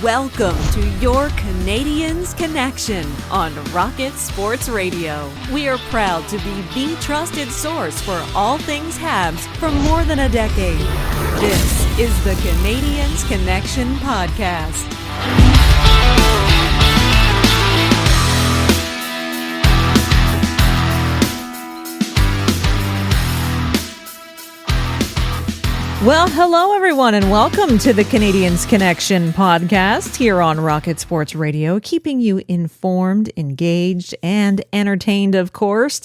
Welcome to your Canadiens Connection on Rocket Sports Radio. We are proud to be the trusted source for all things Habs for more than a decade. This is the Canadiens Connection Podcast. Well, hello everyone, and welcome to the Canadiens Connection podcast here on Rocket Sports Radio, keeping you informed, engaged, and entertained, of course.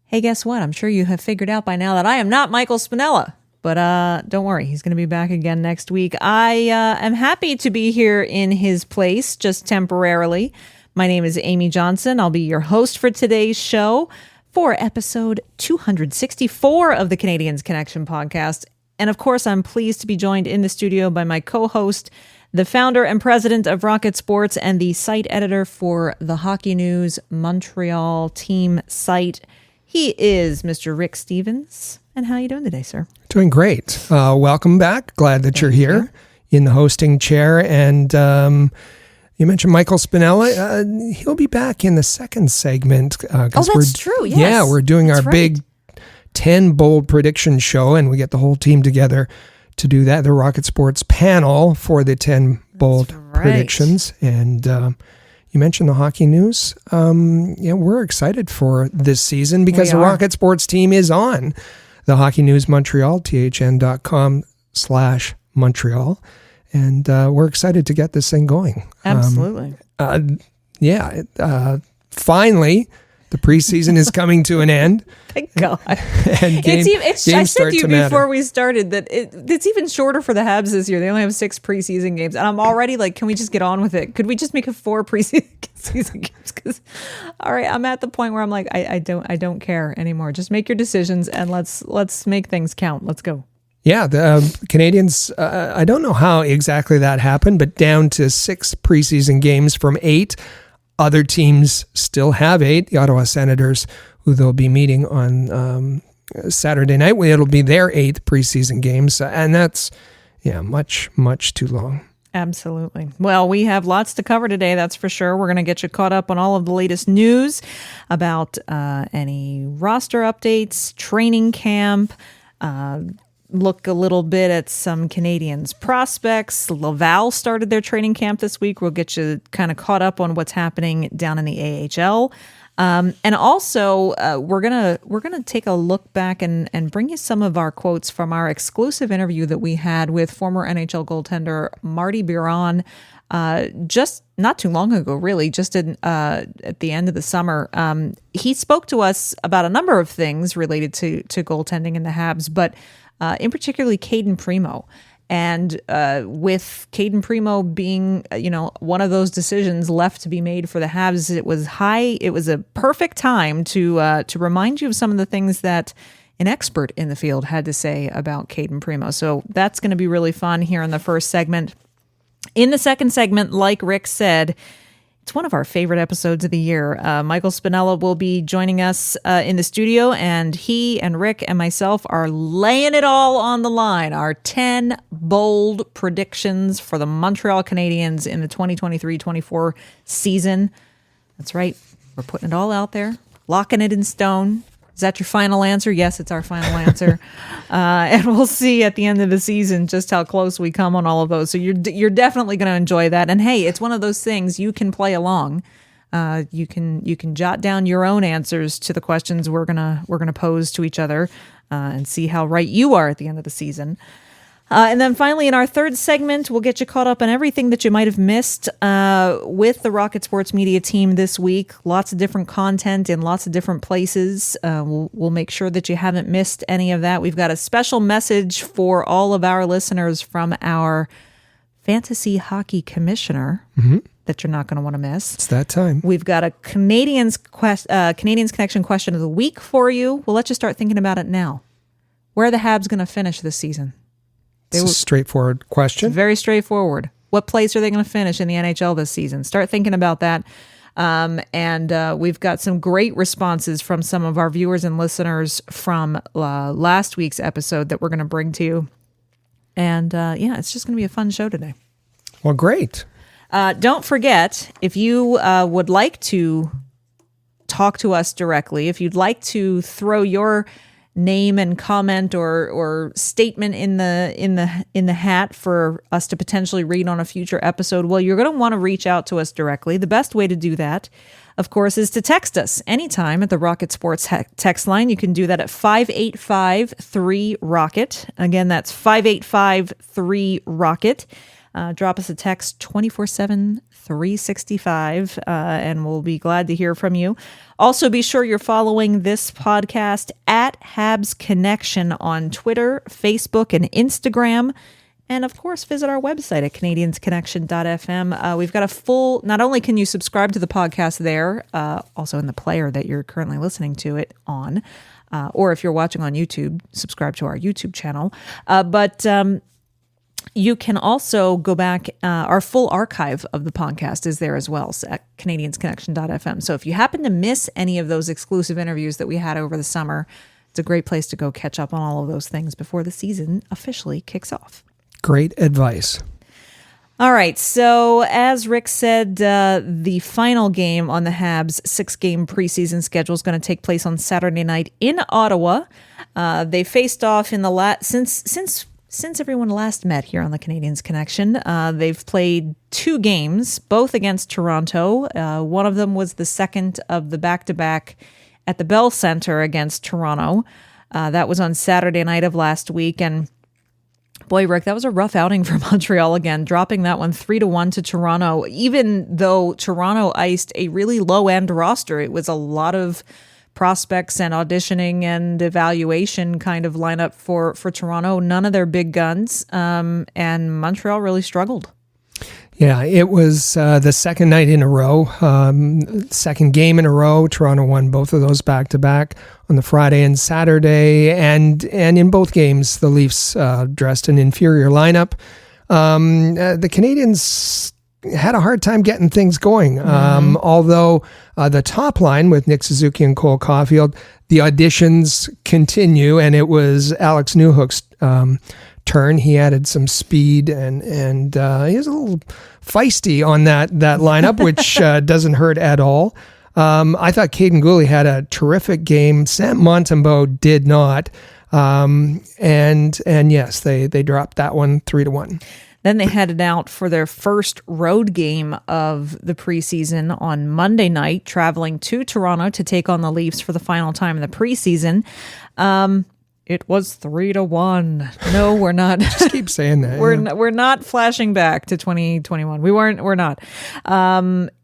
Hey, guess what? I'm sure you have figured out by now that I am not Michael Spinella, but don't worry, he's going to be back again next week. I am happy to be here in his place, just temporarily. My name is Amy Johnson. I'll be your host for today's show for episode 264 of the Canadiens Connection podcast. And of course, I'm pleased to be joined in the studio by my co-host, the founder and president of Rocket Sports and the site editor for the Hockey News Montreal team site. He is Mr. Rick Stevens. And how are you doing today, sir? Doing great. Welcome back. Glad that you're here in the hosting chair. And you mentioned Michael Spinella. He'll be back in the second segment. That's true. Yes. Yeah, we're doing our big 10 bold prediction show, and we get the whole team together to do that. The Rocket Sports panel for the 10 bold predictions. And you mentioned the Hockey News. We're excited for this season because the Rocket Sports team is on the Hockey News Montreal, thn.com/Montreal. And we're excited to get this thing going. Absolutely. Finally, the preseason is coming to an end. Thank God. And I said to you before we started that it's even shorter for the Habs this year. They only have 6 preseason games. And I'm already like, can we just get on with it? Could we just make it 4 preseason games? Because, all right, I'm at the point where I'm like, I don't care anymore. Just make your decisions and let's make things count. Let's go. Yeah, the Canadiens, I don't know how exactly that happened, but down to 6 preseason games from 8. Other teams still have 8. The Ottawa Senators, who they'll be meeting on Saturday night, it'll be their 8th preseason games. And that's, much, much too long. Absolutely. Well, we have lots to cover today, that's for sure. We're going to get you caught up on all of the latest news about any roster updates, training camp, look a little bit at some Canadiens prospects. Laval started their training camp this week. We'll get you kind of caught up on what's happening down in the AHL. And also, we're gonna take a look back and bring you some of our quotes from our exclusive interview that we had with former NHL goaltender Marty Biron just not too long ago, really, just at the end of the summer. He spoke to us about a number of things related to goaltending in the Habs, but in particularly Cayden Primeau. And with Cayden Primeau being, one of those decisions left to be made for the Habs, it was a perfect time to remind you of some of the things that an expert in the field had to say about Cayden Primeau. So that's going to be really fun here in the first segment. In the second segment, like Rick said, it's one of our favorite episodes of the year. Michael Spinella will be joining us in the studio, and he and Rick and myself are laying it all on the line. Our 10 bold predictions for the Montreal Canadiens in the 2023-24 season. That's right. We're putting it all out there, locking it in stone. Is that your final answer? Yes, it's our final answer. And we'll see at the end of the season just how close we come on all of those. So you're definitely going to enjoy that. And hey, it's one of those things you can play along. You can jot down your own answers to the questions we're gonna pose to each other and see how right you are at the end of the season. And then finally, in our third segment, we'll get you caught up on everything that you might have missed with the Rocket Sports Media team this week. Lots of different content in lots of different places. We'll make sure that you haven't missed any of that. We've got a special message for all of our listeners from our fantasy hockey commissioner that you're not going to want to miss. It's that time. We've got a Canadiens Connection question of the week for you. We'll let you start thinking about it now. Where are the Habs going to finish this season? It's a straightforward question. Very straightforward. What place are they going to finish in the NHL this season? Start thinking about that. And we've got some great responses from some of our viewers and listeners from last week's episode that we're going to bring to you. And it's just going to be a fun show today. Well, great. Don't forget, if you would like to talk to us directly, if you'd like to throw your name and comment or statement in the hat for us to potentially read on a future episode, well, you're going to want to reach out to us directly. The best way to do that, of course, is to text us anytime at the Rocket Sports text line. You can do that at 585-3-ROCKET. Again, that's 585-3-ROCKET. Drop us a text 24/7, 365, and we'll be glad to hear from you. Also, be sure you're following this podcast at Habs Connection on Twitter, Facebook, and Instagram. And of course, visit our website at canadiensconnection.fm. We've got a full, not only can you subscribe to the podcast there, also in the player that you're currently listening to it on, or if you're watching on YouTube, subscribe to our YouTube channel. But you can also go back. Our full archive of the podcast is there as well, so at canadiensconnection.fm. So if you happen to miss any of those exclusive interviews that we had over the summer, it's a great place to go catch up on all of those things before the season officially kicks off. Great advice. All right. So as Rick said, the final game on the Habs' 6-game preseason schedule is going to take place on Saturday night in Ottawa. They faced off in the since everyone last met here on the Canadiens Connection. They've played 2 games, both against Toronto. One of them was the second of the back-to-back at the Bell Centre against Toronto. That was on Saturday night of last week. And boy, Rick, that was a rough outing for Montreal again, dropping that one 3-1 to Toronto. Even though Toronto iced a really low-end roster, it was a lot of prospects and auditioning and evaluation kind of lineup for Toronto. None of their big guns, and Montreal really struggled. Yeah, it was the second night in a row, second game in a row. Toronto won both of those back-to-back on the Friday and Saturday, and in both games, the Leafs dressed an inferior lineup. The Canadiens had a hard time getting things going, although the top line with Nick Suzuki and Cole Caulfield, the auditions continue, and it was Alex Newhook's turn. He added some speed, and he was a little feisty on that lineup, which doesn't hurt at all. I thought Cayden Primeau had a terrific game. Sam Montembeault did not. And yes, they dropped that one 3-1. Then they headed out for their first road game of the preseason on Monday night, traveling to Toronto to take on the Leafs for the final time in the preseason. It was 3-1. No, we're not. Just keep saying that. We're not flashing back to 2021. We're not.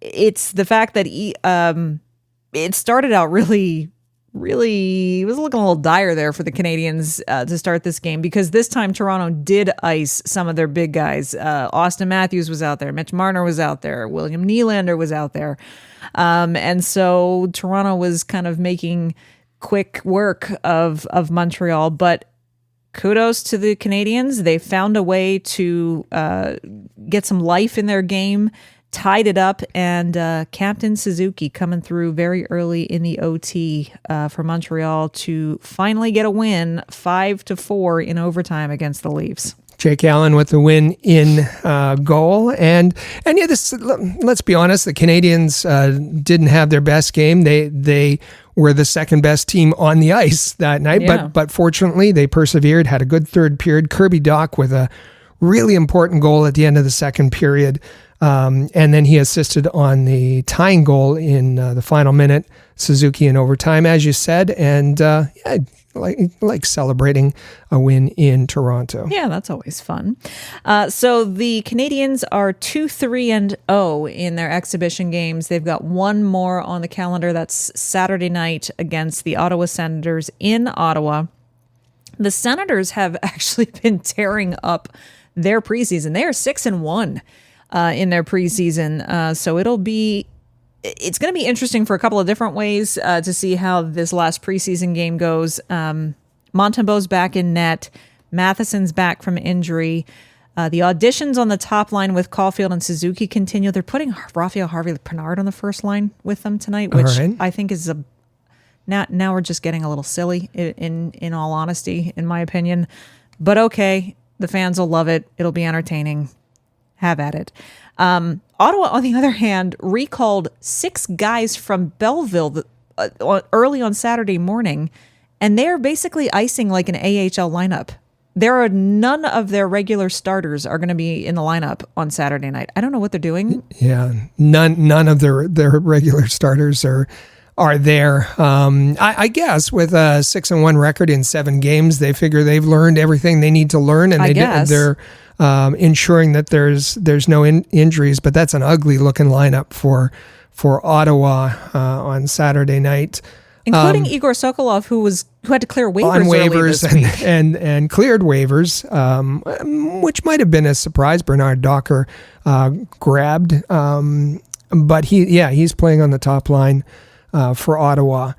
It's the fact that it started out really, it was looking a little dire there for the Canadiens to start this game, because this time Toronto did ice some of their big guys. Austin Matthews was out there. Mitch Marner was out there. William Nylander was out there. And so Toronto was kind of making quick work of Montreal, but kudos to the Canadiens. They found a way to get some life in their game, tied it up, and Captain Suzuki coming through very early in the OT for Montreal to finally get a win, 5-4 in overtime against the Leafs. Jake Allen with the win in goal. And yeah, let's be honest, the Canadiens didn't have their best game. They were the second best team on the ice that night, Yeah. but fortunately they persevered, had a good third period. Kirby Dach with a really important goal at the end of the second period. And then he assisted on the tying goal in the final minute, Suzuki in overtime, as you said. And yeah, like celebrating a win in Toronto. Yeah, that's always fun. So the Canadiens are 2-3-0 in their exhibition games. They've got one more on the calendar. That's Saturday night against the Ottawa Senators in Ottawa. The Senators have actually been tearing up their preseason. They are 6-1 in their preseason. So it's going to be interesting for a couple of different ways to see how this last preseason game goes. Montembeault's back in net. Matheson's back from injury. The auditions on the top line with Caulfield and Suzuki continue. They're putting Raphael Harvey-Pinard on the first line with them tonight, which I think is now we're just getting a little silly, in all honesty, in my opinion. But okay, the fans will love it. It'll be entertaining. have at it. Ottawa, on the other hand, recalled 6 guys from Belleville early on Saturday morning, and they're basically icing like an AHL lineup. There are none of their regular starters are going to be in the lineup on Saturday night. I don't know what they're doing. Yeah, none of their regular starters are there. I guess with a 6-1 record in 7 games, they figure they've learned everything they need to learn, and they're ensuring that there's no injuries. But that's an ugly looking lineup for Ottawa on Saturday night. Including Igor Sokolov, who had to clear waivers on waivers early this week. and cleared waivers, which might have been a surprise. Bernard Docker grabbed, but he's playing on the top line for Ottawa.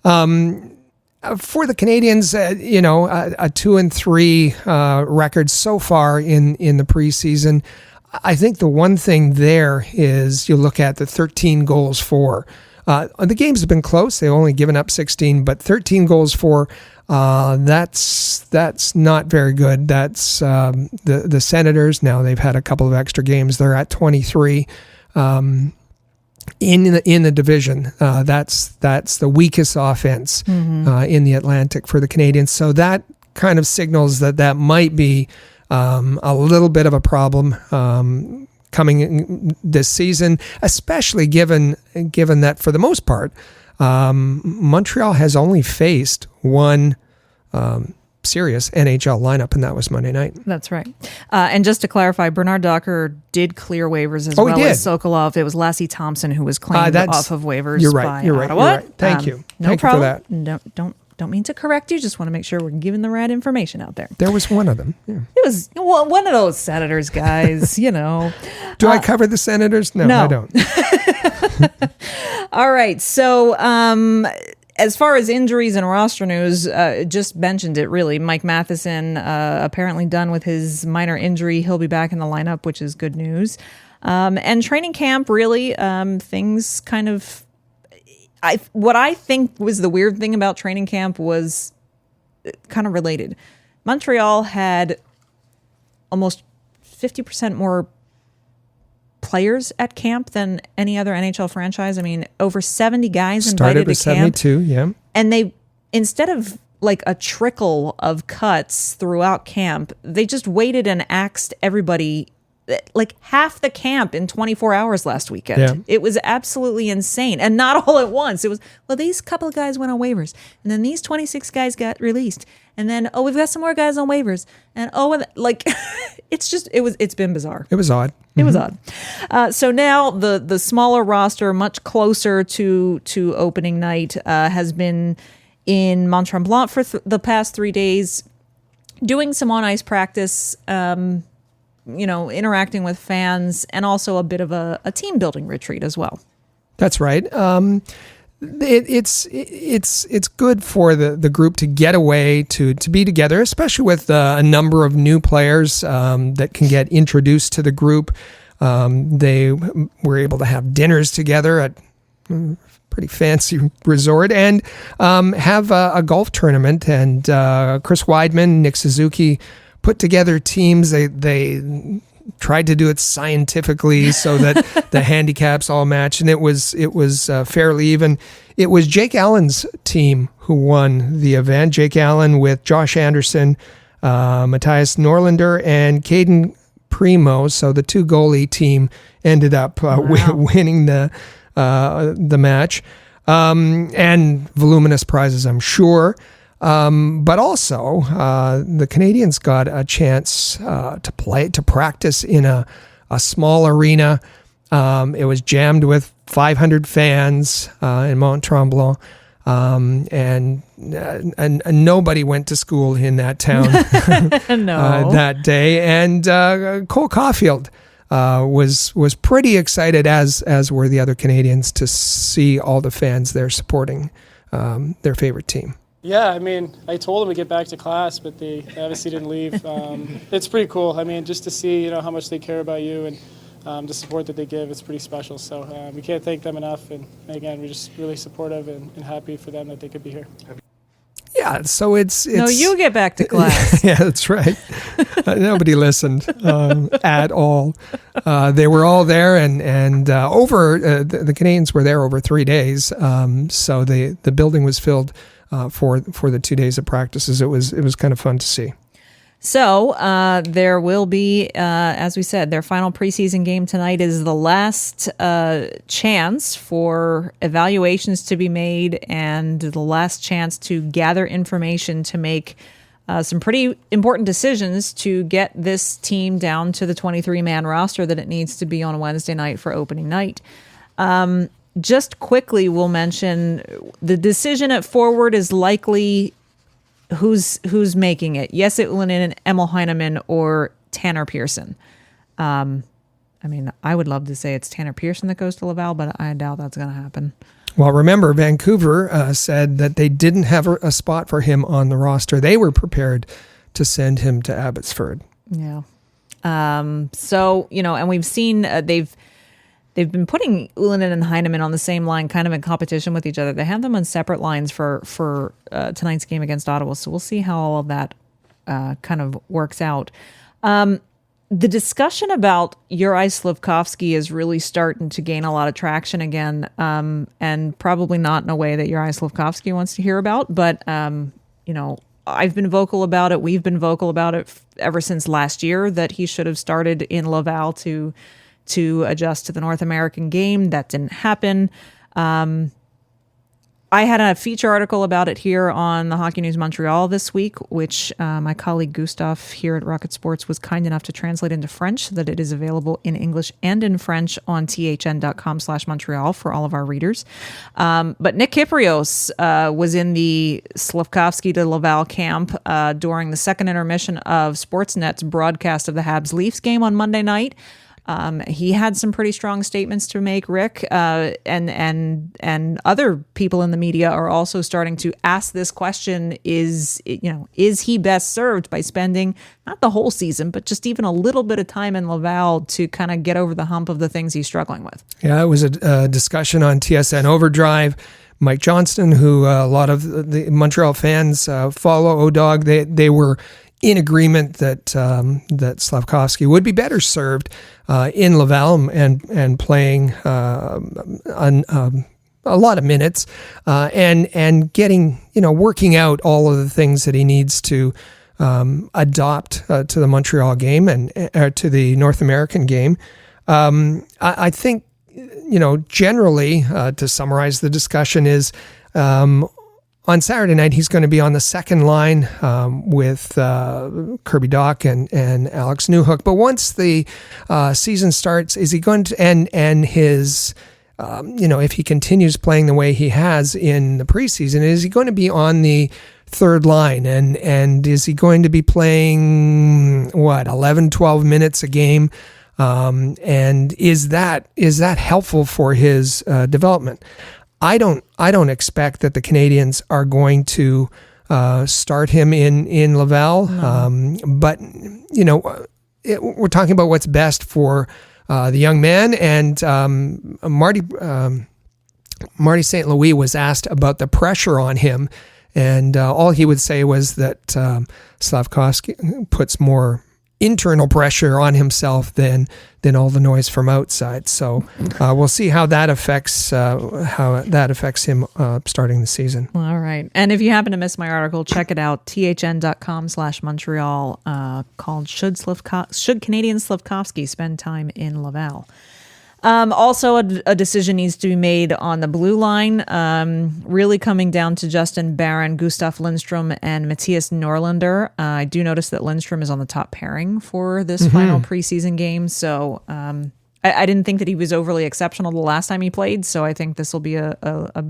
For the Canadiens, a 2-3 record so far in the preseason. I think the one thing there is you look at the 13 goals for. The games have been close. They've only given up 16, but 13 goals for, that's not very good. That's the Senators. Now they've had a couple of extra games. They're at 23 in the division. That's the weakest offense in the Atlantic for the Canadiens. So that kind of signals that might be a little bit of a problem coming in this season, especially given that for the most part, Montreal has only faced one serious NHL lineup, and that was Monday night. That's right. And just to clarify, Bernard Docker did clear waivers as well as Sokolov. It was Lassie Thompson who was claimed off of waivers by Ottawa. Thank you. No Thank problem. You for that. Don't mean to correct you. Just want to make sure we're giving the right information out there. There was one of them. Yeah. It was one of those Senators guys, Do I cover the Senators? No, I don't. All right. So as far as injuries and roster news, just mentioned it really. Mike Matheson apparently done with his minor injury. He'll be back in the lineup, which is good news. And training camp, really, things kind of... what I think was the weird thing about training camp was kind of related. Montreal had almost 50% more players at camp than any other NHL franchise. I mean, over 70 guys invited to camp. Started with 72, yeah. And they, instead of like a trickle of cuts throughout camp, they just waited and axed everybody, like half the camp in 24 hours last weekend. Yeah. It was absolutely insane. And not all at once. It was, these couple of guys went on waivers. And then these 26 guys got released. And then, we've got some more guys on waivers. And, it's been bizarre. It was odd. It was odd. So now the smaller roster, much closer to opening night, has been in Mont-Tremblant for the past 3 days, doing some on-ice practice, interacting with fans, and also a bit of a team building retreat as well. That's right. It's good for the group to get away, to be together, especially with a number of new players that can get introduced to the group. They were able to have dinners together at a pretty fancy resort and have a golf tournament. And Chris Weidman, Nick Suzuki put together teams. They tried to do it scientifically so that the handicaps all match, and it was fairly even. It was Jake Allen's team who won the event. Jake Allen with Josh Anderson, Matthias Norlinder, and Cayden Primeau. So the 2 goalie team ended up winning the match, and voluminous prizes, I'm sure. But also, the Canadiens got a chance to practice in a small arena. It was jammed with 500 fans in Mont-Tremblant, and nobody went to school in that town that day. And Cole Caulfield was pretty excited, as were the other Canadiens, to see all the fans there supporting their favorite team. Yeah, I mean, I told them to get back to class, but they obviously didn't leave. It's pretty cool. I mean, just to see, how much they care about you and the support that they give, it's pretty special. So we can't thank them enough. And again, we're just really supportive and happy for them that they could be here. Yeah, so it's no, you get back to class. Yeah, that's right. Nobody listened at all. They were all there, and over the Canadiens were there over 3 days. So the building was filled for the 2 days of practices. It was kind of fun to see. So there will be, as we said, their final preseason game tonight is the last chance for evaluations to be made and the last chance to gather information to make some pretty important decisions to get this team down to the 23-man roster that it needs to be on Wednesday night for opening night. Just quickly, we'll mention the decision at forward is likely who's making it. Jesse Ylönen, Emil Heineman, or Tanner Pearson. I mean, I would love to say it's Tanner Pearson that goes to Laval, but I doubt that's going to happen. Well, remember, Vancouver said that they didn't have a spot for him on the roster. They were prepared to send him to Abbotsford. Yeah. So, and we've seen they've been putting Ylönen and Heineman on the same line, kind of in competition with each other. They have them on separate lines for tonight's game against Ottawa. So we'll see how all of that kind of works out. The discussion about Juraj Slafkovský is really starting to gain a lot of traction again, and probably not in a way that Juraj Slafkovský wants to hear about. But, I've been vocal about it. We've been vocal about it ever since last year that he should have started in Laval to adjust to the North American game. That didn't happen. I had a feature article about it here on the Hockey News Montreal this week, which my colleague Gustav here at Rocket Sports was kind enough to translate into French so that it is available in English and in French on thn.com/Montreal for all of our readers. But Nick Kyprios was in the Slafkovský to Laval camp during the second intermission of Sportsnet's broadcast of the Habs-Leafs game on Monday night. He had some pretty strong statements to make, Rick, and other people in the media are also starting to ask this question: is he best served by spending not the whole season, but just even a little bit of time in Laval to kind of get over the hump of the things he's struggling with? Yeah, it was a discussion on TSN Overdrive. Mike Johnston, who a lot of the Montreal fans follow, O-Dog, they were in agreement that Slafkovský would be better served in Laval and playing a lot of minutes and getting working out all of the things that he needs to adopt to the Montreal game and to the North American game. I think generally to summarize the discussion is. On Saturday night, he's going to be on the second line with Kirby Dach and Alex Newhook. But once the season starts, is he going to and his if he continues playing the way he has in the preseason, is he going to be on the third line and is he going to be playing 11, 12 minutes a game? And is that helpful for his development? I don't expect that the Canadiens are going to start him in Laval, but we're talking about what's best for the young man. And Marty St. Louis was asked about the pressure on him, and all he would say was that Slafkovský puts more internal pressure on himself than all the noise from outside. So we'll see how that affects him starting the season. All right. And if you happen to miss my article, check it out, thn.com/Montreal, called Should Canadian Slafkovský Spend Time in Laval? Also, a decision needs to be made on the blue line, really coming down to Justin Barron, Gustav Lindstrom, and Matthias Norlinder. I do notice that Lindstrom is on the top pairing for this final preseason game, so I didn't think that he was overly exceptional the last time he played, so I think this will be a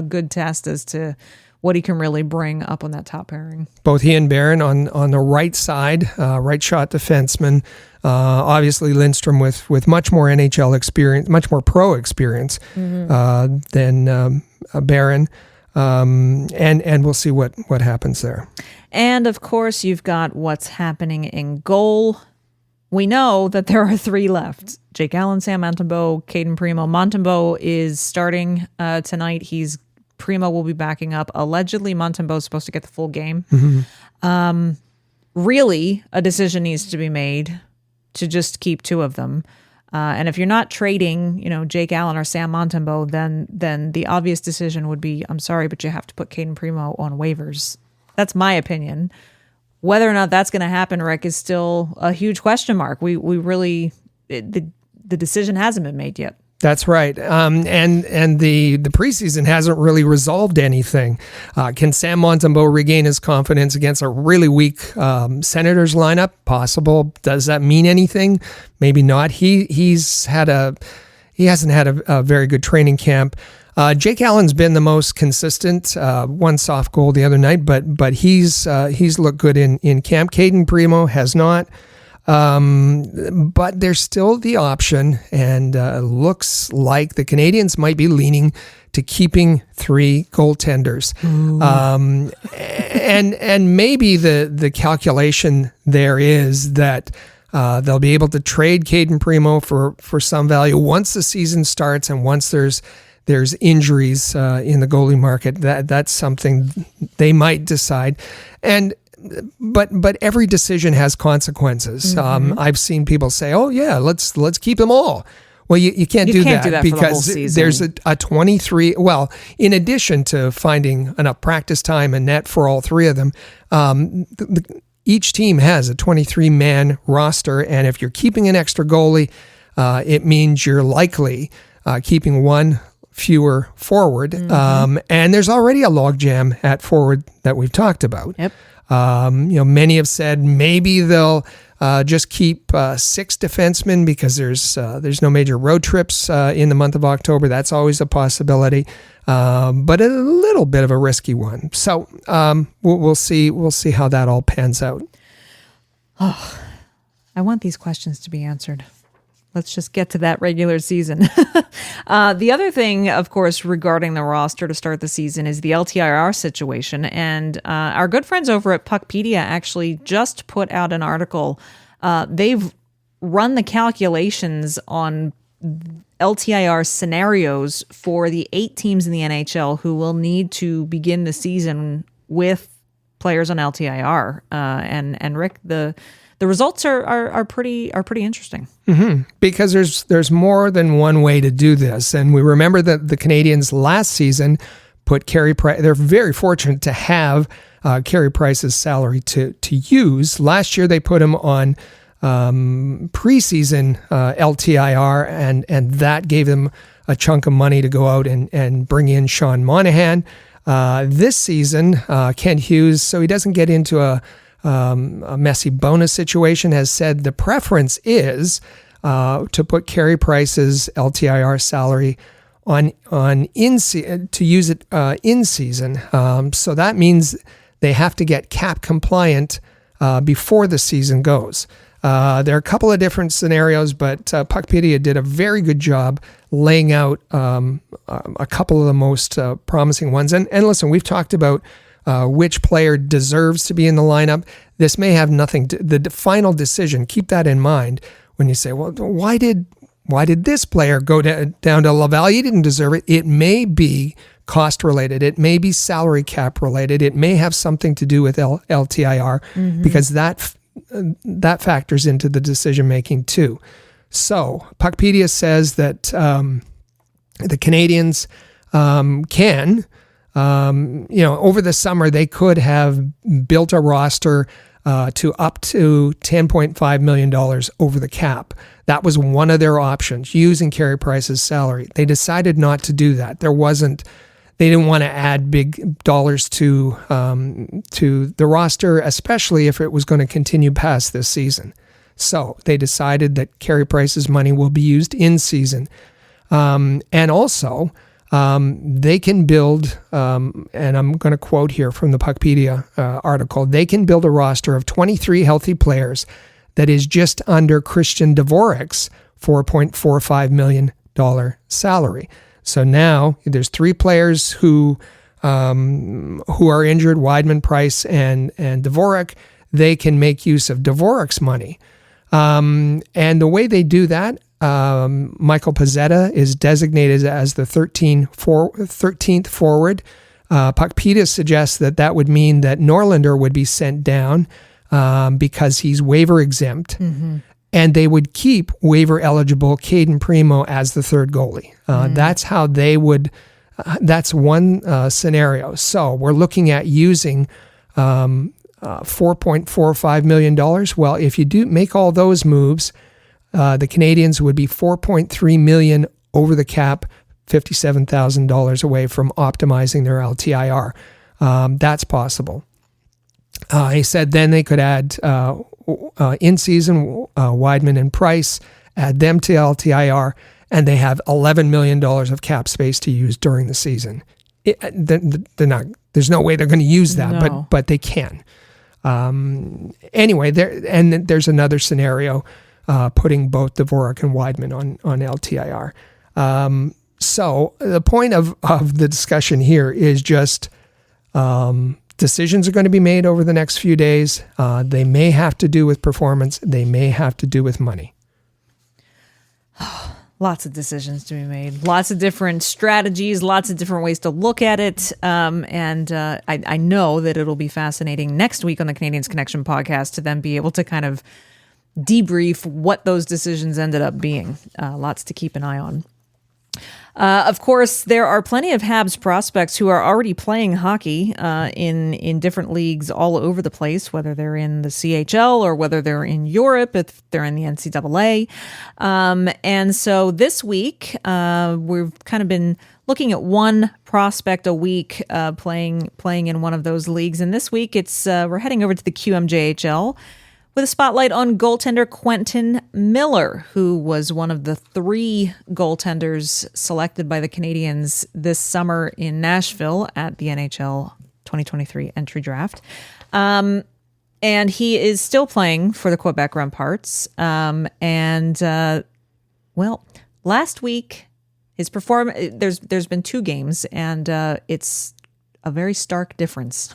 good test as to what he can really bring up on that top pairing. Both he and Barron on the right side, right shot defenseman. Obviously, Lindstrom with much more NHL experience, much more pro experience than Barron, and we'll see what happens there. And of course, you've got what's happening in goal. We know that there are three left: Jake Allen, Sam Montembeault, Cayden Primeau. Montembeault is starting tonight. Primeau will be backing up. Allegedly, Montembeault is supposed to get the full game. really a decision needs to be made to just keep two of them. And if you're not trading, Jake Allen or Sam Montembeault, then the obvious decision would be, I'm sorry, but you have to put Cayden Primeau on waivers. That's my opinion. Whether or not that's going to happen, Rick, is still a huge question mark. We really, the decision hasn't been made yet. That's right. And the preseason hasn't really resolved anything. Can Sam Montembeault regain his confidence against a really weak Senators lineup? Possible. Does that mean anything? Maybe not. He hasn't had a very good training camp. Jake Allen's been the most consistent. One soft goal the other night, but he's looked good in camp. Cayden Primeau has not. But there's still the option, and looks like the Canadiens might be to keeping 3 goaltenders. And maybe the calculation there is that they'll be able to trade Cayden Primeau for some value once the season starts, and once there's injuries in the goalie market. That's something they might decide. But every decision has consequences. Mm-hmm. I've seen people say, "Oh yeah, let's keep them all." Well, you can't do that because there's a 23. Well, in addition to finding enough practice time and net for all 3 of them, each team has a 23-man roster, and if you're keeping an extra goalie, it means you're likely keeping one fewer forward. Mm-hmm. And there's already a logjam at forward that we've talked about. Yep. Many have said maybe they'll just keep 6 defensemen because there's no major road trips in the month of October. That's always a possibility, but a little bit of a risky one. So we'll see how that all pans out. Oh, I want these questions to be answered. Let's just get to that regular season. The other thing, of course, regarding the roster to start the season is the LTIR situation. And our good friends over at Puckpedia actually just put out an article. They've run the calculations on LTIR scenarios for the 8 teams in the NHL who will need to begin the season with players on LTIR. And Rick, the results are pretty interesting. Mm-hmm. Because there's more than one way to do this, and we remember that the Canadiens last season put Carey Price. They're very fortunate to have Carey Price's salary to use. Last year they put him on preseason LTIR, and that gave them a chunk of money to go out and bring in Sean Monahan. This season, Kent Hughes, so he doesn't get into a messy bonus situation, has said the preference is to put Carey Price's LTIR salary on to use it in season. So that means they have to get cap compliant before the season goes. There are a couple of different scenarios, but Puckpedia did a very good job laying out a couple of the most promising ones. And listen, we've talked about which player deserves to be in the lineup. This may have nothing to the final decision. Keep that in mind when you say, well, why did this player go down to Laval? He didn't deserve it. It may be cost related. It may be salary cap related. It may have something to do with LTIR, mm-hmm. because that factors into the decision making too. So Puckpedia says that the Canadiens can. Over the summer, they could have built a roster to up to $10.5 million over the cap. That was one of their options, using Carey Price's salary. They decided not to do that. They didn't want to add big dollars to the roster, especially if it was going to continue past this season. So they decided that Carey Price's money will be used in season. And also, they can build, and I'm going to quote here from the Puckpedia article, they can build a roster of 23 healthy players that is just under Christian Dvorak's $4.45 million salary. So now there's 3 players who are injured, Wideman, Price, and Dvorak. They can make use of Dvorak's money. And the way they do that, Michael Pezzetta is designated as the 13th forward. Puckpedia suggests that would mean that Norlinder would be sent down. because he's waiver exempt. And they would keep waiver eligible Cayden Primeau as the third goalie. That's how they would, that's one scenario. So we're looking at using $4.45 million. Well, if you do make all those moves, the Canadiens would be $4.3 million over the cap, $57,000 away from optimizing their LTIR. That's possible. He said then they could add in season Wideman and Price, add them to LTIR, and they have $11 million of cap space to use during the season. They're not. There's no way they're going to use that, but they can. Anyway, there's another scenario putting both Dvorak and Wideman on LTIR. So the point of the discussion here is just decisions are going to be made over the next few days. They may have to do with performance. They may have to do with money. Lots of decisions to be made. Lots of different strategies. Lots of different ways to look at it. And I know that it'll be fascinating next week on the Canadiens Connection podcast to then be able to kind of debrief what those decisions ended up being. Lots to keep an eye on. Of course, there are plenty of Habs prospects who are already playing hockey in different leagues all over the place, whether they're in the CHL or whether they're in Europe, if they're in the NCAA. And so this week, we've kind of been looking at one prospect a week playing in one of those leagues. And this week, we're heading over to the QMJHL with a spotlight on goaltender Quentin Miller, who was one of the 3 goaltenders selected by the Canadiens this summer in Nashville at the NHL 2023 entry draft. And he is still playing for the Quebec Remparts. Last week, his performance, there's been 2 games, and it's a very stark difference.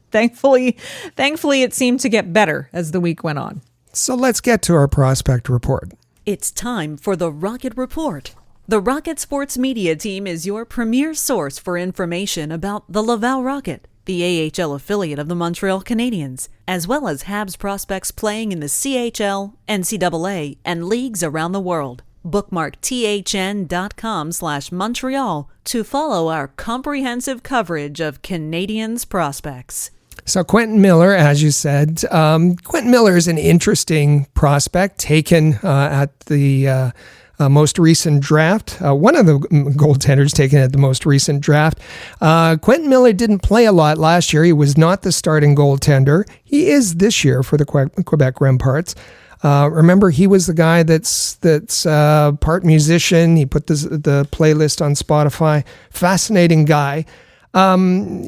Thankfully, it seemed to get better as the week went on. So let's get to our prospect report. It's time for the Rocket Report. The Rocket Sports Media Team is your premier source for information about the Laval Rocket, the AHL affiliate of the Montreal Canadiens, as well as Habs prospects playing in the CHL, NCAA, and leagues around the world. Bookmark thn.com/Montreal to follow our comprehensive coverage of Canadiens prospects. So Quentin Miller, as you said, Quentin Miller is an interesting prospect taken at the most recent draft. One of the goaltenders taken at the most recent draft. Quentin Miller didn't play a lot last year. He was not the starting goaltender. He is this year for the Quebec Remparts. Remember, he was the guy that's part musician. He put the playlist on Spotify. Fascinating guy. On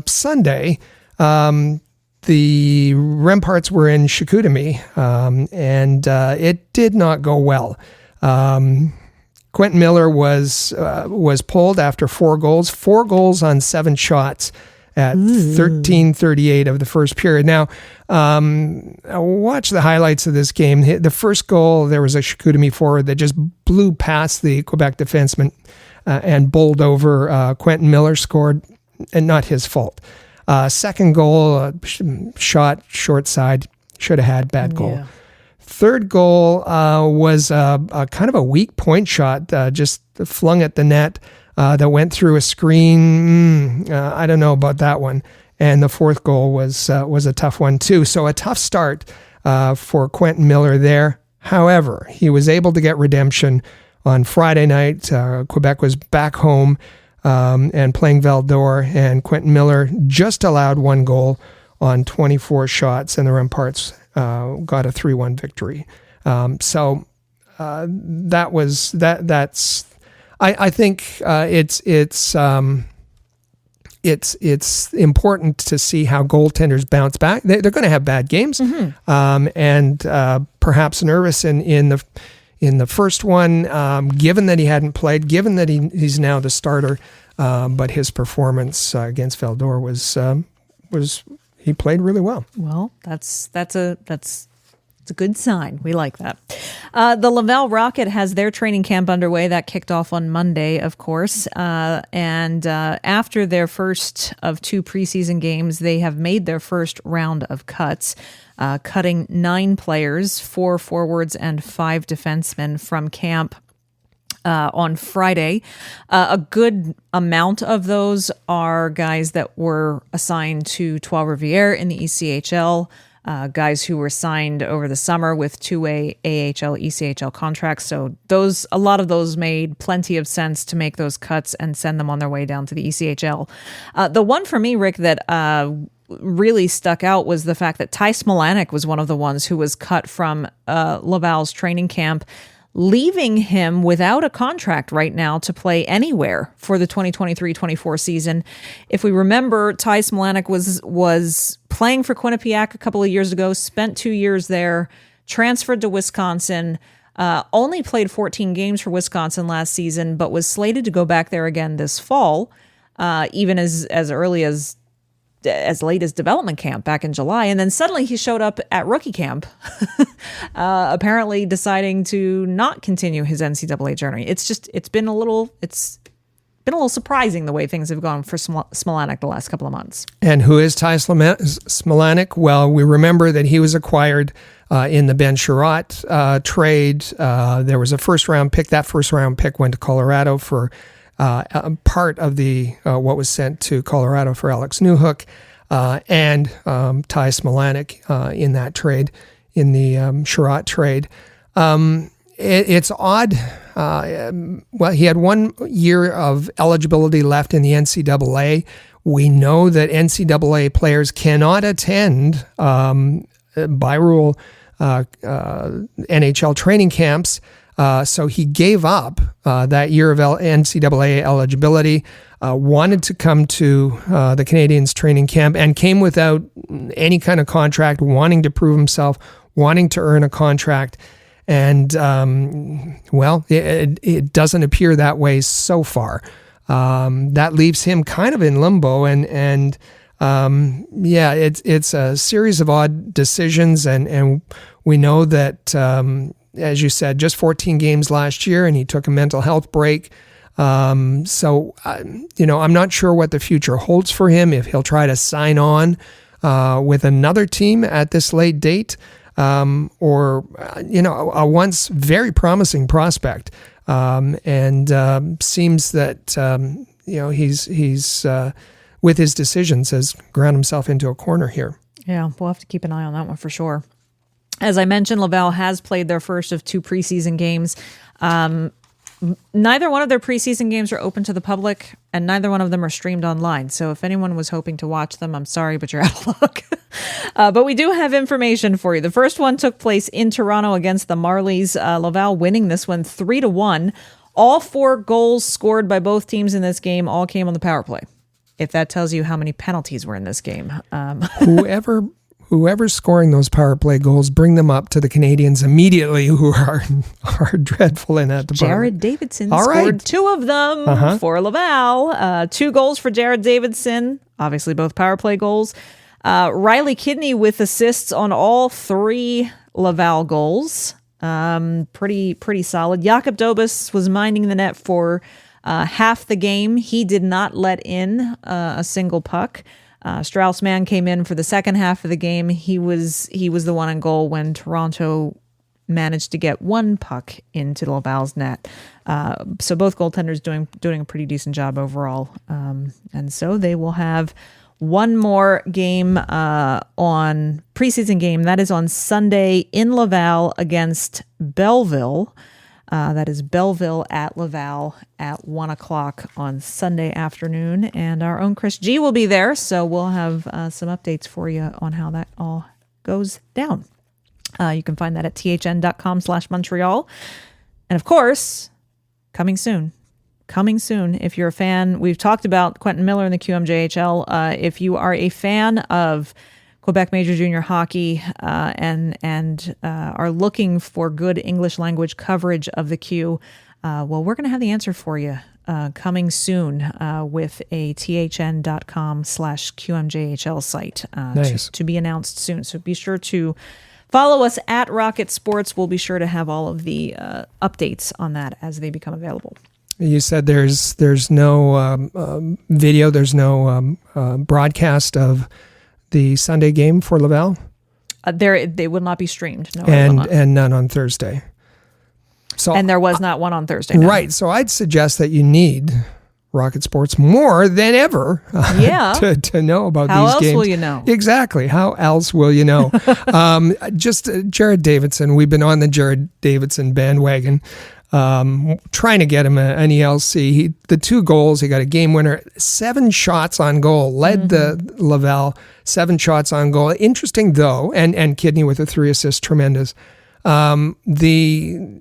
Sunday, the Remparts were in Chicoutimi, and it did not go well. Quentin Miller was pulled after 4 goals. 4 goals on 7 shots at 13:38 of the first period. Now, watch the highlights of this game. The first goal, there was a Chicoutimi forward that just blew past the Quebec defenseman and bowled over. Quentin Miller scored, and not his fault. Second goal, shot short side, should have had, bad goal. Yeah. Third goal was a kind of a weak point shot, just flung at the net that went through a screen. I don't know about that one. And the fourth goal was a tough one too. So a tough start for Quentin Miller there. However, he was able to get redemption on Friday night. Quebec was back home and playing Val-d'Or, and Quentin Miller just allowed 1 goal on 24 shots, and the Remparts got a 3-1 victory. So that was that's. I think it's important to see how goaltenders bounce back. They're going to have bad games, and perhaps nervous in the first one, given that he hadn't played, given that he's now the starter, but his performance against Val-d'Or was he played really well. Well, that's It's a good sign. We like that. The Laval Rocket has their training camp underway. That kicked off on Monday, of course. And after their first of 2 preseason games, they have made their first round of cuts, cutting 9 players, 4 forwards and 5 defensemen from camp on Friday. A good amount of those are guys that were assigned to Trois-Rivières in the ECHL, guys who were signed over the summer with 2-way AHL, ECHL contracts. So a lot of those made plenty of sense to make those cuts and send them on their way down to the ECHL. The one for me, Rick, that really stuck out was the fact that Ty Smolanek was one of the ones who was cut from Laval's training camp, leaving him without a contract right now to play anywhere for the 2023-24 season. If we remember, Ty Smolanek was playing for Quinnipiac a couple of years ago, spent 2 years there, transferred to Wisconsin, only played 14 games for Wisconsin last season, but was slated to go back there again this fall, even as early as late as development camp back in July. And then suddenly he showed up at rookie camp, apparently deciding to not continue his NCAA journey. It's been a little surprising the way things have gone for Smolanek the last couple of months. And who is Ty Smolanek? Well, we remember that he was acquired in the Ben Sherratt trade. There was a first-round pick. That first-round pick went to Colorado for part of the what was sent to Colorado for Alex Newhook and Ty Smolanek in that trade, in the Sherratt trade. It's odd. Well, he had 1 year of eligibility left in the NCAA. We know that NCAA players cannot attend, by rule, NHL training camps. So he gave up that year of NCAA eligibility, wanted to come to the Canadiens training camp, and came without any kind of contract, wanting to prove himself, wanting to earn a contract. And, well, it doesn't appear that way so far. That leaves him kind of in limbo. And yeah, it's a series of odd decisions. And we know that, as you said, just 14 games last year, and he took a mental health break. So, I'm not sure what the future holds for him, if he'll try to sign on with another team at this late date, or a once very promising prospect. And seems that, he's with his decisions, has ground himself into a corner here. Yeah, we'll have to keep an eye on that one for sure. As I mentioned, Laval has played their first of 2 preseason games. Neither one of their preseason games are open to the public, and neither one of them are streamed online. So if anyone was hoping to watch them, I'm sorry, but you're out of luck. But we do have information for you. The first one took place in Toronto against the Marlies. Laval winning this one 3-1. All 4 goals scored by both teams in this game all came on the power play, if that tells you how many penalties were in this game. Whoever's scoring those power play goals, bring them up to the Canadiens immediately, who are dreadful in that department. Jared Davidson scored 2 of them for Laval. 2 goals for Jared Davidson, obviously both power play goals. Riley Kidney with assists on all 3 Laval goals. Pretty solid. Jakob Dobas was minding the net for half the game. He did not let in a single puck. Strauss-Mann came in for the second half of the game. He was the one in goal when Toronto managed to get 1 puck into Laval's net. So both goaltenders doing a pretty decent job overall. And so they will have one more game on preseason game. That is on Sunday in Laval against Belleville. That is Belleville at Laval at 1:00 on Sunday afternoon. And our own Chris G will be there, so we'll have some updates for you on how that all goes down. You can find that at thn.com/Montreal. And of course, coming soon. If you're a fan, we've talked about Quentin Miller in the QMJHL. If you are a fan of Quebec Major Junior Hockey and are looking for good English language coverage of the Q, well, we're going to have the answer for you coming soon with a thn.com/QMJHL site nice. to be announced soon. So be sure to follow us at Rocket Sports. We'll be sure to have all of the updates on that as they become available. You said there's no video, there's no broadcast of the Sunday game for Laval? They will not be streamed. No, it will not. And none on Thursday. And there was not one on Thursday. No. Right. So I'd suggest that you need Rocket Sports more than ever to know about How these else games. will you know? Exactly. How else will you know? Just Jared Davidson. We've been on the Jared Davidson bandwagon, trying to get him an ELC. The 2 goals, he got a game winner, 7 shots on goal, led the Laval 7 shots on goal. Interesting though, and Kidney with a 3 assist, tremendous. The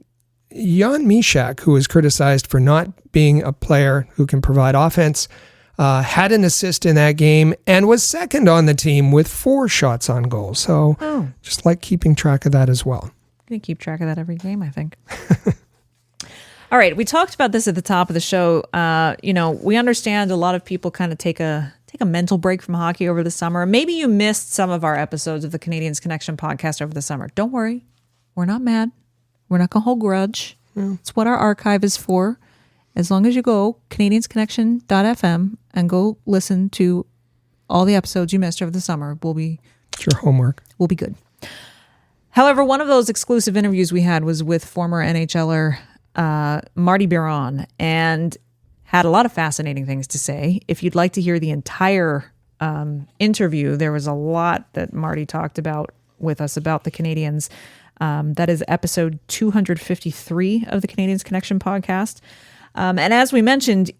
Jan Mishak, who was criticized for not being a player who can provide offense, had an assist in that game and was second on the team with 4 shots on goal. So just like keeping track of that as well. I'm going to keep track of that every game, I think. All right. We talked about this at the top of the show. We understand a lot of people kind of take a mental break from hockey over the summer. Maybe you missed some of our episodes of the Canadiens Connection podcast over the summer. Don't worry. We're not mad. We're not going to hold grudge. It's what our archive is for. As long as you go canadiensconnection.fm and go listen to all the episodes you missed over the summer, It's your homework. We'll be good. However, one of those exclusive interviews we had was with former NHLer Marty Biron, and had a lot of fascinating things to say. If you'd like to hear the entire interview, there was a lot that Marty talked about with us about the Canadiens. That is episode 253 of the Canadiens Connection podcast. And as we mentioned,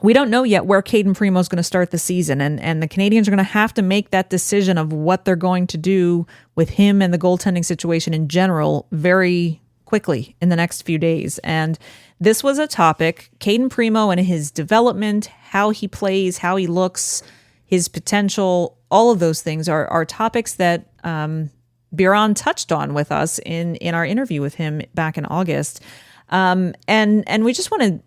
we don't know yet where Cayden Primeau is going to start the season. And the Canadiens are going to have to make that decision of what they're going to do with him and the goaltending situation in general very quickly in the next few days. And this was a topic, Cayden Primeau and his development, how he plays, how he looks, his potential, all of those things are topics that Biron touched on with us in our interview with him back in August. And we just want to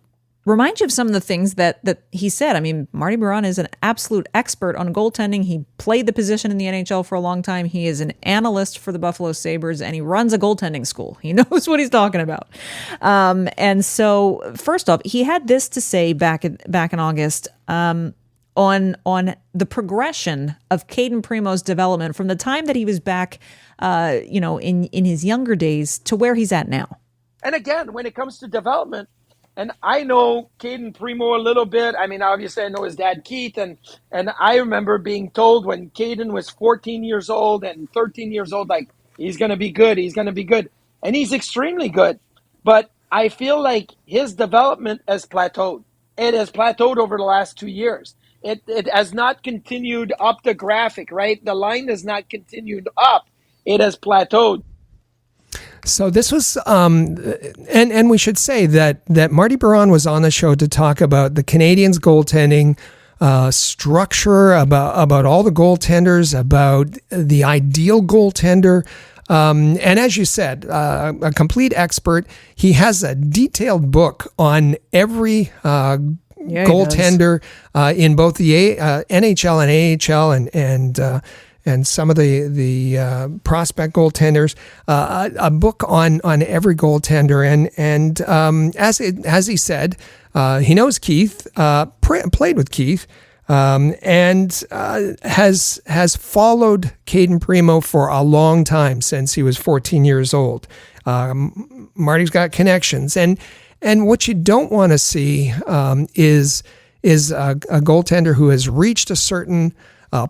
remind you of some of the things that he said. I mean, Marty Biron is an absolute expert on goaltending. He played the position in the NHL for a long time. He is an analyst for the Buffalo Sabres, and he runs a goaltending school. He knows what he's talking about. And so, first off, he had this to say back in August on the progression of Cayden Primeau's development from the time that he was back, in his younger days to where he's at now. And again, when it comes to development, and I know Cayden Primeau a little bit. I mean, obviously I know his dad, Keith, and I remember being told when Cayden was 14 years old and 13 years old, like, he's going to be good, And he's extremely good. But I feel like his development has plateaued. It has plateaued over the last 2 years. It has not continued up the graphic, right? The line has not continued up. It has plateaued. So this was, and we should say that Marty Biron was on the show to talk about the Canadiens goaltending structure, about all the goaltenders, about the ideal goaltender. And as you said, a complete expert. He has a detailed book on every goaltender in both the NHL and AHL and some of the prospect goaltenders, a book on every goaltender, and as he said, he knows Keith, played with Keith, and has followed Cayden Primeau for a long time, since he was 14 years old. Marty's got connections, and what you don't want to see is a goaltender who has reached a certain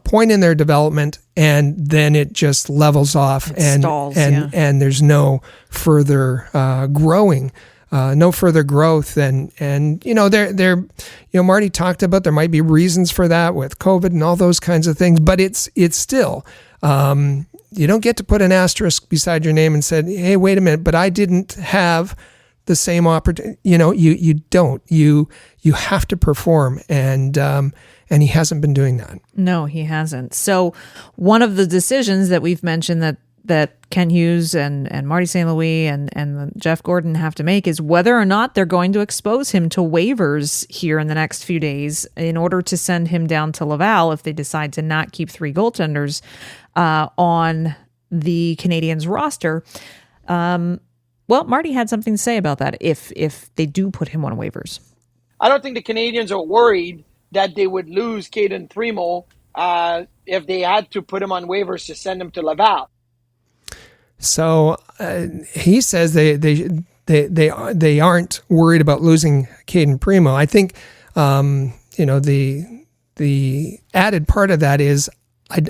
point in their development, and then it just levels off, and stalls, and there's no further growing, no further growth, and Marty talked about there might be reasons for that with COVID and all those kinds of things, but it's still you don't get to put an asterisk beside your name and said, hey, wait a minute, but I didn't have the same opportunity. You don't. You have to perform, and he hasn't been doing that. No, he hasn't. So one of the decisions that we've mentioned that Ken Hughes and Marty St. Louis and Jeff Gordon have to make is whether or not they're going to expose him to waivers here in the next few days in order to send him down to Laval if they decide to not keep 3 goaltenders on the Canadiens roster. Well, Marty had something to say about that if they do put him on waivers. I don't think the Canadiens are worried that they would lose Cayden Primeau if they had to put him on waivers to send him to Laval. So he says they aren't worried about losing Cayden Primeau. I think the added part of that is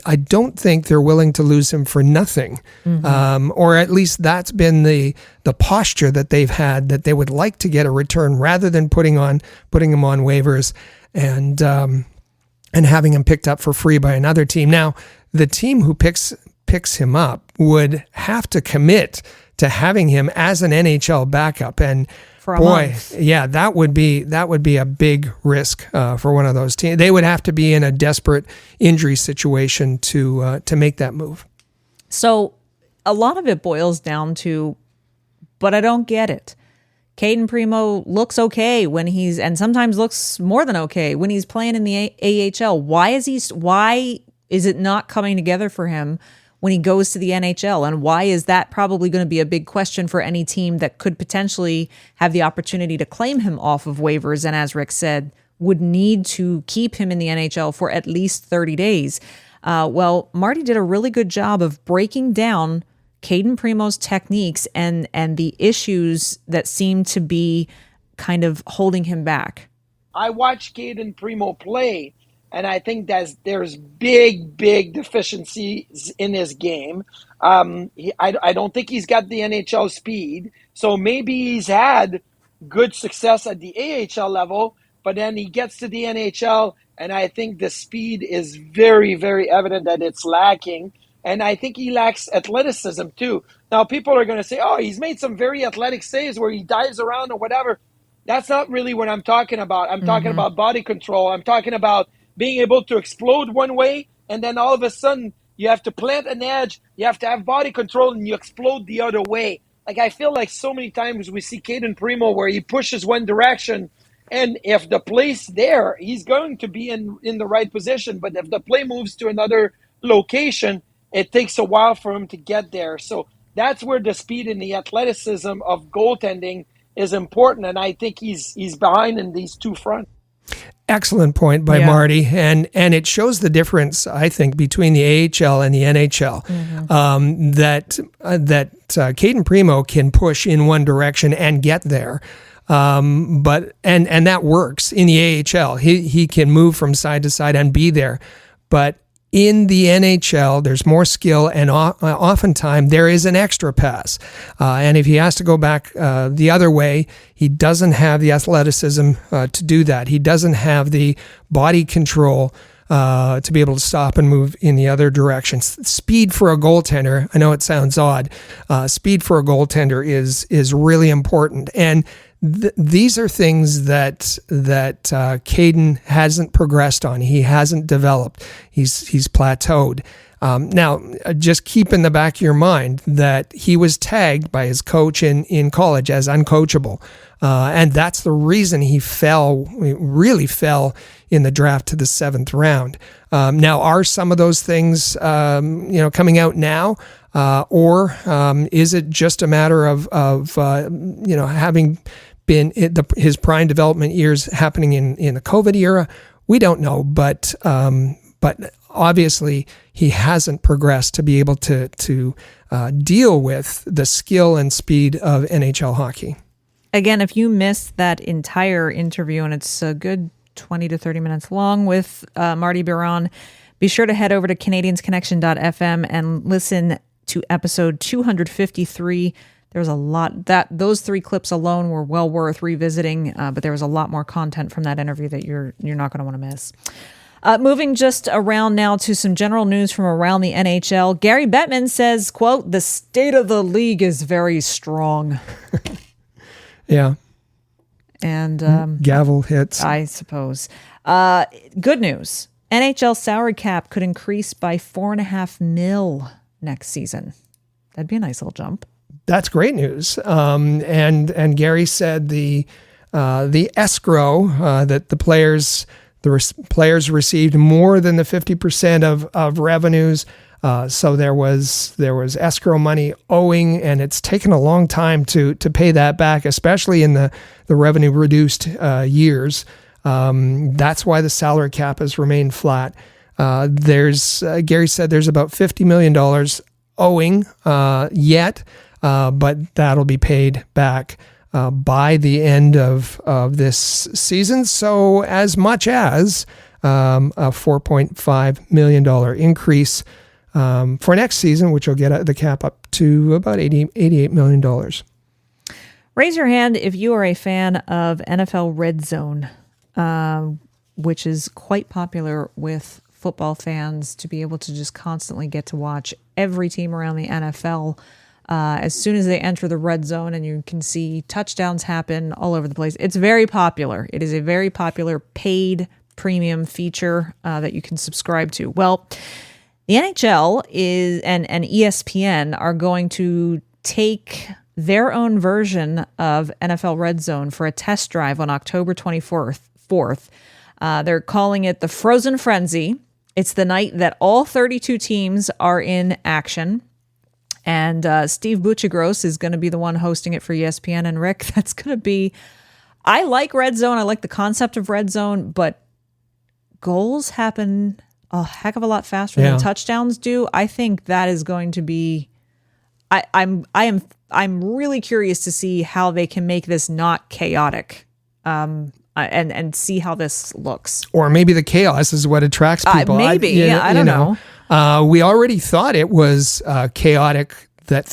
I don't think they're willing to lose him for nothing, or at least that's been the posture that they've had, that they would like to get a return rather than putting him on waivers and having him picked up for free by another team. Now, the team who picks him up would have to commit to having him as an NHL backup, and for a month. Yeah, that would be a big risk for one of those teams. They would have to be in a desperate injury situation to make that move. So a lot of it boils down to, but I don't get it. Cayden Primeau looks okay and sometimes looks more than okay when he's playing in the AHL. Why is it not coming together for him when he goes to the NHL? And why is that probably going to be a big question for any team that could potentially have the opportunity to claim him off of waivers and, as Rick said, would need to keep him in the NHL for at least 30 days? Well, Marty did a really good job of breaking down Cayden Primeau's techniques and the issues that seem to be kind of holding him back. I watched Cayden Primeau play, and I think there's big deficiencies in his game. I don't think he's got the NHL speed. So maybe he's had good success at the AHL level, but then he gets to the NHL, and I think the speed is very, very evident that it's lacking. And I think he lacks athleticism too. Now, people are going to say, oh, he's made some very athletic saves where he dives around or whatever. That's not really what I'm talking about. I'm talking about body control. I'm talking about being able to explode one way, and then all of a sudden you have to plant an edge, you have to have body control, and you explode the other way. Like, I feel like so many times we see Cayden Primeau where he pushes one direction, and if the play's there, he's going to be in the right position. But if the play moves to another location, it takes a while for him to get there. So that's where the speed and the athleticism of goaltending is important, and I think he's behind in these two fronts. Excellent point by Marty, and it shows the difference, I think, between the AHL and the NHL. That Cayden Primeau can push in one direction and get there, but that works in the AHL. He can move from side to side and be there, but in the NHL, there's more skill, and oftentimes there is an extra pass. And if he has to go back the other way, he doesn't have the athleticism to do that. He doesn't have the body control to be able to stop and move in the other direction. Speed for a goaltender, I know it sounds odd, speed for a goaltender is really important. And these are things that Cayden hasn't progressed on. He hasn't developed. He's plateaued. Now, just keep in the back of your mind that he was tagged by his coach in college as uncoachable, and that's the reason he really fell in the draft to the 7th round. Now, are some of those things coming out now? Or is it just a matter of having been his prime development years happening in the COVID era? We don't know, but obviously he hasn't progressed to be able to deal with the skill and speed of NHL hockey. Again, if you missed that entire interview, and it's a good 20 to 30 minutes long with Marty Biron, be sure to head over to CanadiensConnection.fm and listen to episode 253. There's a lot those 3 clips alone were well worth revisiting, but there was a lot more content from that interview that you're not going to want to miss. Moving just around now to some general news from around the NHL. Gary Bettman says, quote, "The state of the league is very strong." Yeah. And gavel hits, I suppose. Good news. NHL salary cap could increase by $4.5 million next season. That'd be a nice little jump. That's great news. And Gary said the escrow that the players received more than the 50% of revenues. So there was escrow money owing, and it's taken a long time to pay that back, especially in the revenue reduced years. That's why the salary cap has remained flat. Gary said there's about $50 million owing yet, but that'll be paid back by the end of this season. So as much as a $4.5 million increase for next season, which will get the cap up to about $88 million. Raise your hand if you are a fan of NFL Red Zone, which is quite popular with football fans to be able to just constantly get to watch every team around the NFL as soon as they enter the red zone, and you can see touchdowns happen all over the place. It's very popular. It is a very popular paid premium feature that you can subscribe to. Well, the NHL and ESPN are going to take their own version of NFL Red Zone for a test drive on October 24th. They're calling it the Frozen Frenzy. It's the night that all 32 teams are in action. And Steve Buccigross is going to be the one hosting it for ESPN. And Rick, that's going to be... I like Red Zone. I like the concept of Red Zone, but goals happen a heck of a lot faster than touchdowns do. I think that is going to be... I'm really curious to see how they can make this not chaotic. And see how this looks. Or maybe the chaos is what attracts people. Maybe. I don't know. We already thought it was chaotic that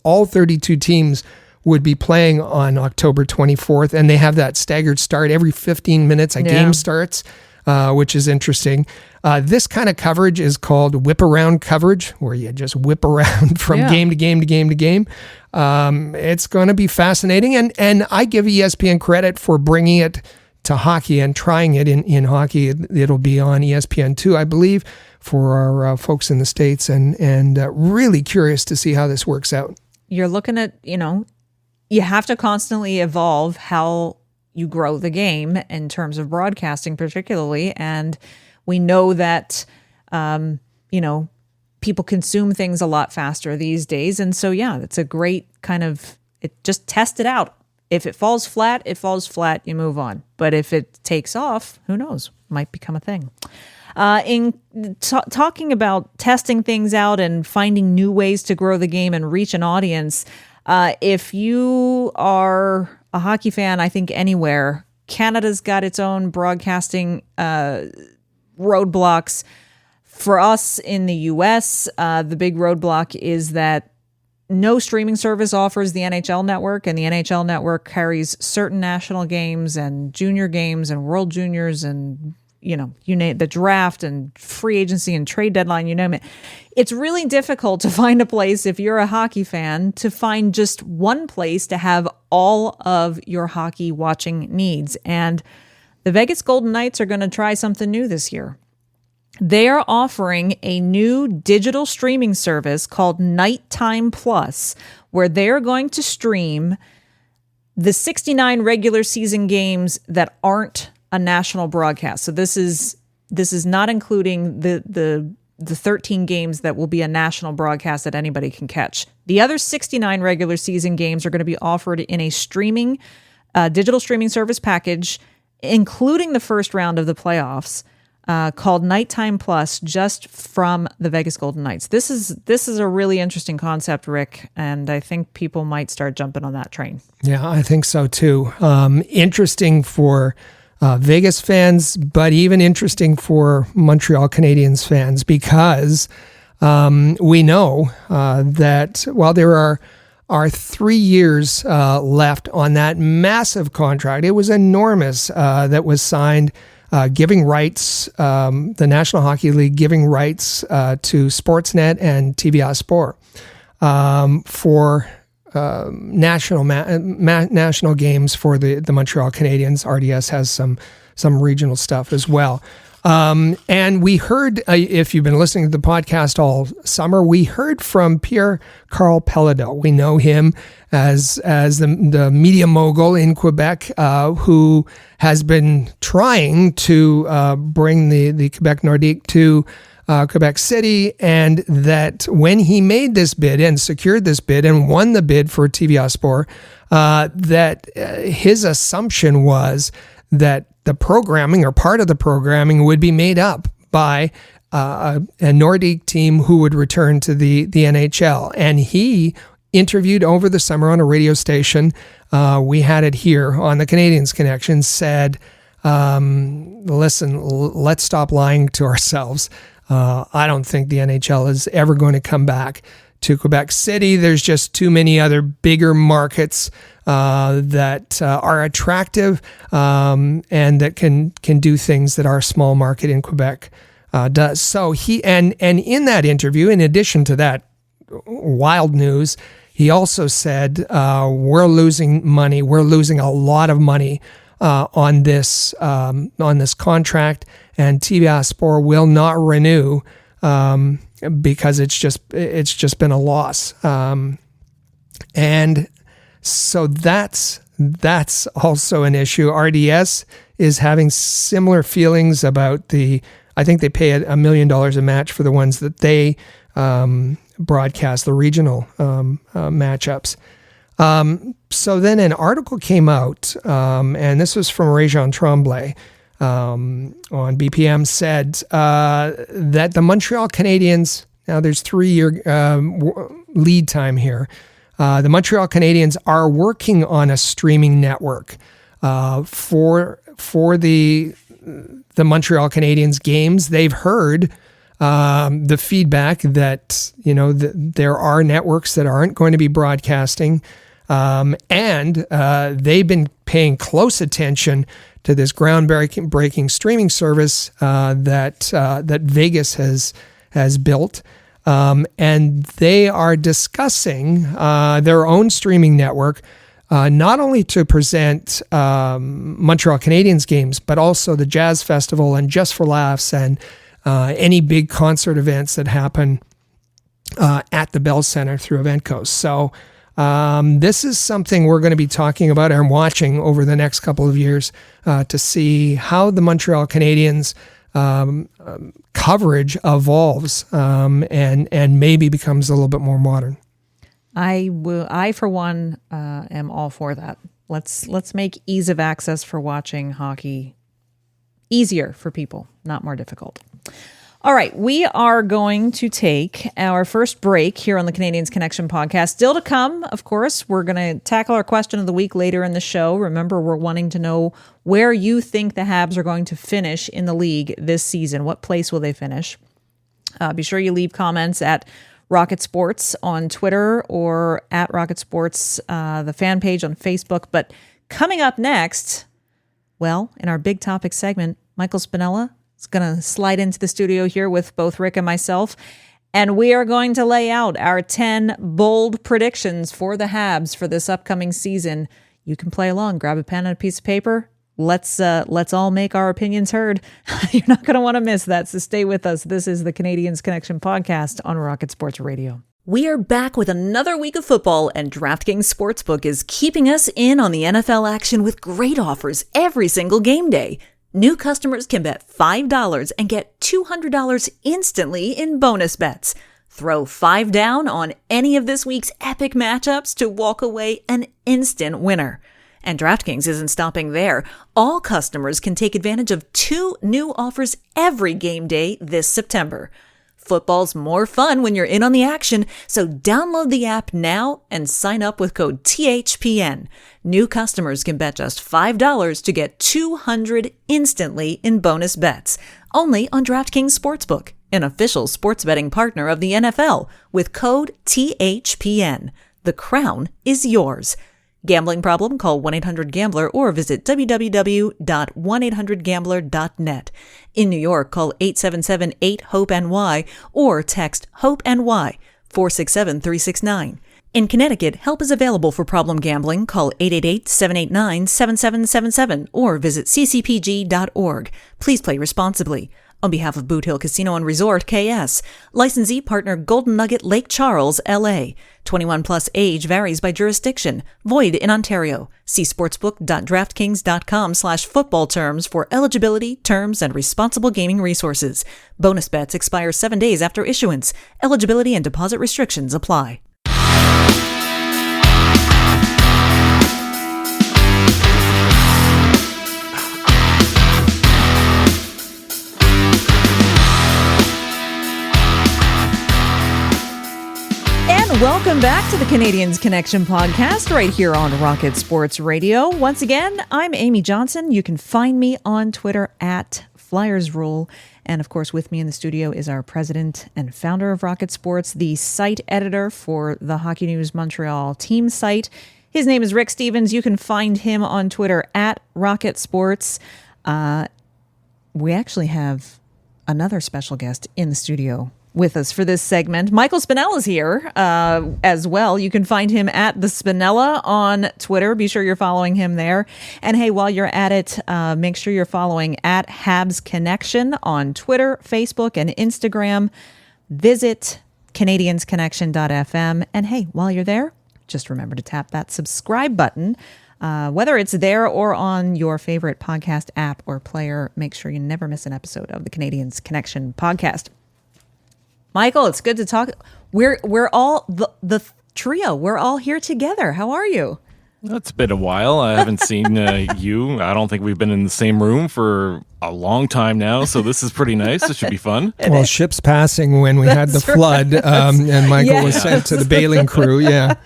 all 32 teams would be playing on October 24th, and they have that staggered start. Every 15 minutes a game starts, which is interesting. This kind of coverage is called whip around coverage, where you just whip around from game to game to game to game. It's going to be fascinating. And I give ESPN credit for bringing it to hockey and trying it in hockey. It'll be on ESPN2, I believe, for our folks in the States, and really curious to see how this works out. You're looking at, you have to constantly evolve how you grow the game in terms of broadcasting particularly. And we know that, people consume things a lot faster these days. And so, it's a great kind of, just test it out. If it falls flat, you move on. But if it takes off, who knows, might become a thing. Talking about testing things out and finding new ways to grow the game and reach an audience, if you are a hockey fan, I think anywhere, Canada's got its own broadcasting roadblocks. For us in the U.S., the big roadblock is that no streaming service offers the NHL Network, and the NHL Network carries certain national games and junior games and World Juniors and, you name the draft and free agency and trade deadline, you name it. It's really difficult to find a place, if you're a hockey fan, to find just one place to have all of your hockey watching needs. And the Vegas Golden Knights are going to try something new this year. They are offering a new digital streaming service called Nighttime Plus, where they're going to stream the 69 regular season games that aren't a national broadcast. So this is not including the 13 games that will be a national broadcast that anybody can catch. The other 69 regular season games are going to be offered in a streaming, digital streaming service package, including the first round of the playoffs. Called Nighttime Plus, just from the Vegas Golden Knights. This is a really interesting concept, Rick, and I think people might start jumping on that train. Yeah, I think so too. Interesting for Vegas fans, but even interesting for Montreal Canadiens fans, because we know that while there are 3 years left on that massive contract, it was enormous, that was signed. Giving rights, the National Hockey League giving rights to Sportsnet and TVA Sport for national games for the Montreal Canadiens. RDS has some regional stuff as well. And we heard, if you've been listening to the podcast all summer, we heard from Pierre-Karl Péladeau. We know him as the media mogul in Quebec, who has been trying to bring the Quebec Nordique to Quebec City, and that when he made this bid and secured this bid and won the bid for TVA Sport, that his assumption was that the programming or part of the programming would be made up by a Nordique team who would return to the NHL. And he interviewed over the summer on a radio station. We had it here on the Canadiens Connection, said, listen, let's stop lying to ourselves. I don't think the NHL is ever going to come back to Quebec City. There's just too many other bigger markets that are attractive and that can do things that our small market in Quebec does. So he and in that interview, in addition to that wild news, he also said, we're losing money. We're losing a lot of money on this contract, and TVA Sport will not renew because it's just been a loss. And so that's also an issue. RDS is having similar feelings about I think they pay $1 million a match for the ones that they broadcast, the regional matchups. So then an article came out, and this was from Réjean Tremblay on BPM, said that the Montreal Canadiens, now there's 3-year lead time here, the Montreal Canadiens are working on a streaming network for the Montreal Canadiens games. They've heard the feedback that, there are networks that aren't going to be broadcasting. And they've been paying close attention to this groundbreaking streaming service that Vegas has built. And they are discussing their own streaming network, not only to present Montreal Canadiens games, but also the Jazz Festival and Just for Laughs and any big concert events that happen at the Bell Center through Event Coast. So this is something we're going to be talking about and watching over the next couple of years to see how the Montreal Canadiens coverage evolves and maybe becomes a little bit more modern. I for one am all for that. Let's make ease of access for watching hockey easier for people, not more difficult. All right, we are going to take our first break here on the Canadiens Connection podcast. Still to come, of course, we're going to tackle our question of the week later in the show. Remember, we're wanting to know where you think the Habs are going to finish in the league this season. What place will they finish? Be sure you leave comments at Rocket Sports on Twitter or at Rocket Sports, the fan page on Facebook. But coming up next, well, in our big topic segment, Michael Spinella is going to slide into the studio here with both Rick and myself, and we are going to lay out our 10 bold predictions for the Habs for this upcoming season. You can play along. Grab a pen and a piece of paper. Let's all make our opinions heard. You're not going to want to miss that, so stay with us. This is the Canadiens Connection podcast on Rocket Sports Radio. We are back with another week of football, and DraftKings Sportsbook is keeping us in on the NFL action with great offers every single game day. New customers can bet $5 and get $200 instantly in bonus bets. Throw $5 down on any of this week's epic matchups to walk away an instant winner. And DraftKings isn't stopping there. All customers can take advantage of 2 new offers every game day this September. Football's more fun when you're in on the action, so download the app now and sign up with code THPN. New customers can bet just $5 to get $200 instantly in bonus bets. Only on DraftKings Sportsbook, an official sports betting partner of the NFL, with code THPN. The crown is yours. Gambling problem? Call 1-800-GAMBLER or visit www.1800gambler.net. In New York, call 877-8-HOPE-NY or text HOPE-NY 467-369. In Connecticut, help is available for problem gambling. Call 888-789-7777 or visit ccpg.org. Please play responsibly. On behalf of Boot Hill Casino and Resort, KS. Licensee partner Golden Nugget Lake Charles, LA. 21 plus age varies by jurisdiction. Void in Ontario. See sportsbook.draftkings.com/football terms for eligibility, terms, and responsible gaming resources. Bonus bets expire 7 days after issuance. Eligibility and deposit restrictions apply. Welcome back to the Canadiens Connection podcast right here on Rocket Sports Radio. Once again, I'm Amy Johnson. You can find me on Twitter at FlyersRule. And of course, with me in the studio is our president and founder of Rocket Sports, the site editor for the Hockey News Montreal team site. His name is Rick Stevens. You can find him on Twitter at Rocket Sports. We actually have another special guest in the studio with us for this segment. Michael Spinella's here as well. You can find him at the Spinella on Twitter. Be sure you're following him there. And hey, while you're at it, make sure you're following at Habs Connection on Twitter, Facebook, and Instagram. Visit CanadiensConnection.fm. And hey, while you're there, just remember to tap that subscribe button. Whether it's there or on your favorite podcast app or player, make sure you never miss an episode of the Canadiens Connection podcast. Michael, it's good to talk. We're all the trio. We're all here together. How are you? It's been a while. I haven't seen you. I don't think we've been in the same room for a long time now, so this is pretty nice. It should be fun. Well, ships passing when we had the flood, and Michael was sent to the bailing crew. Yeah,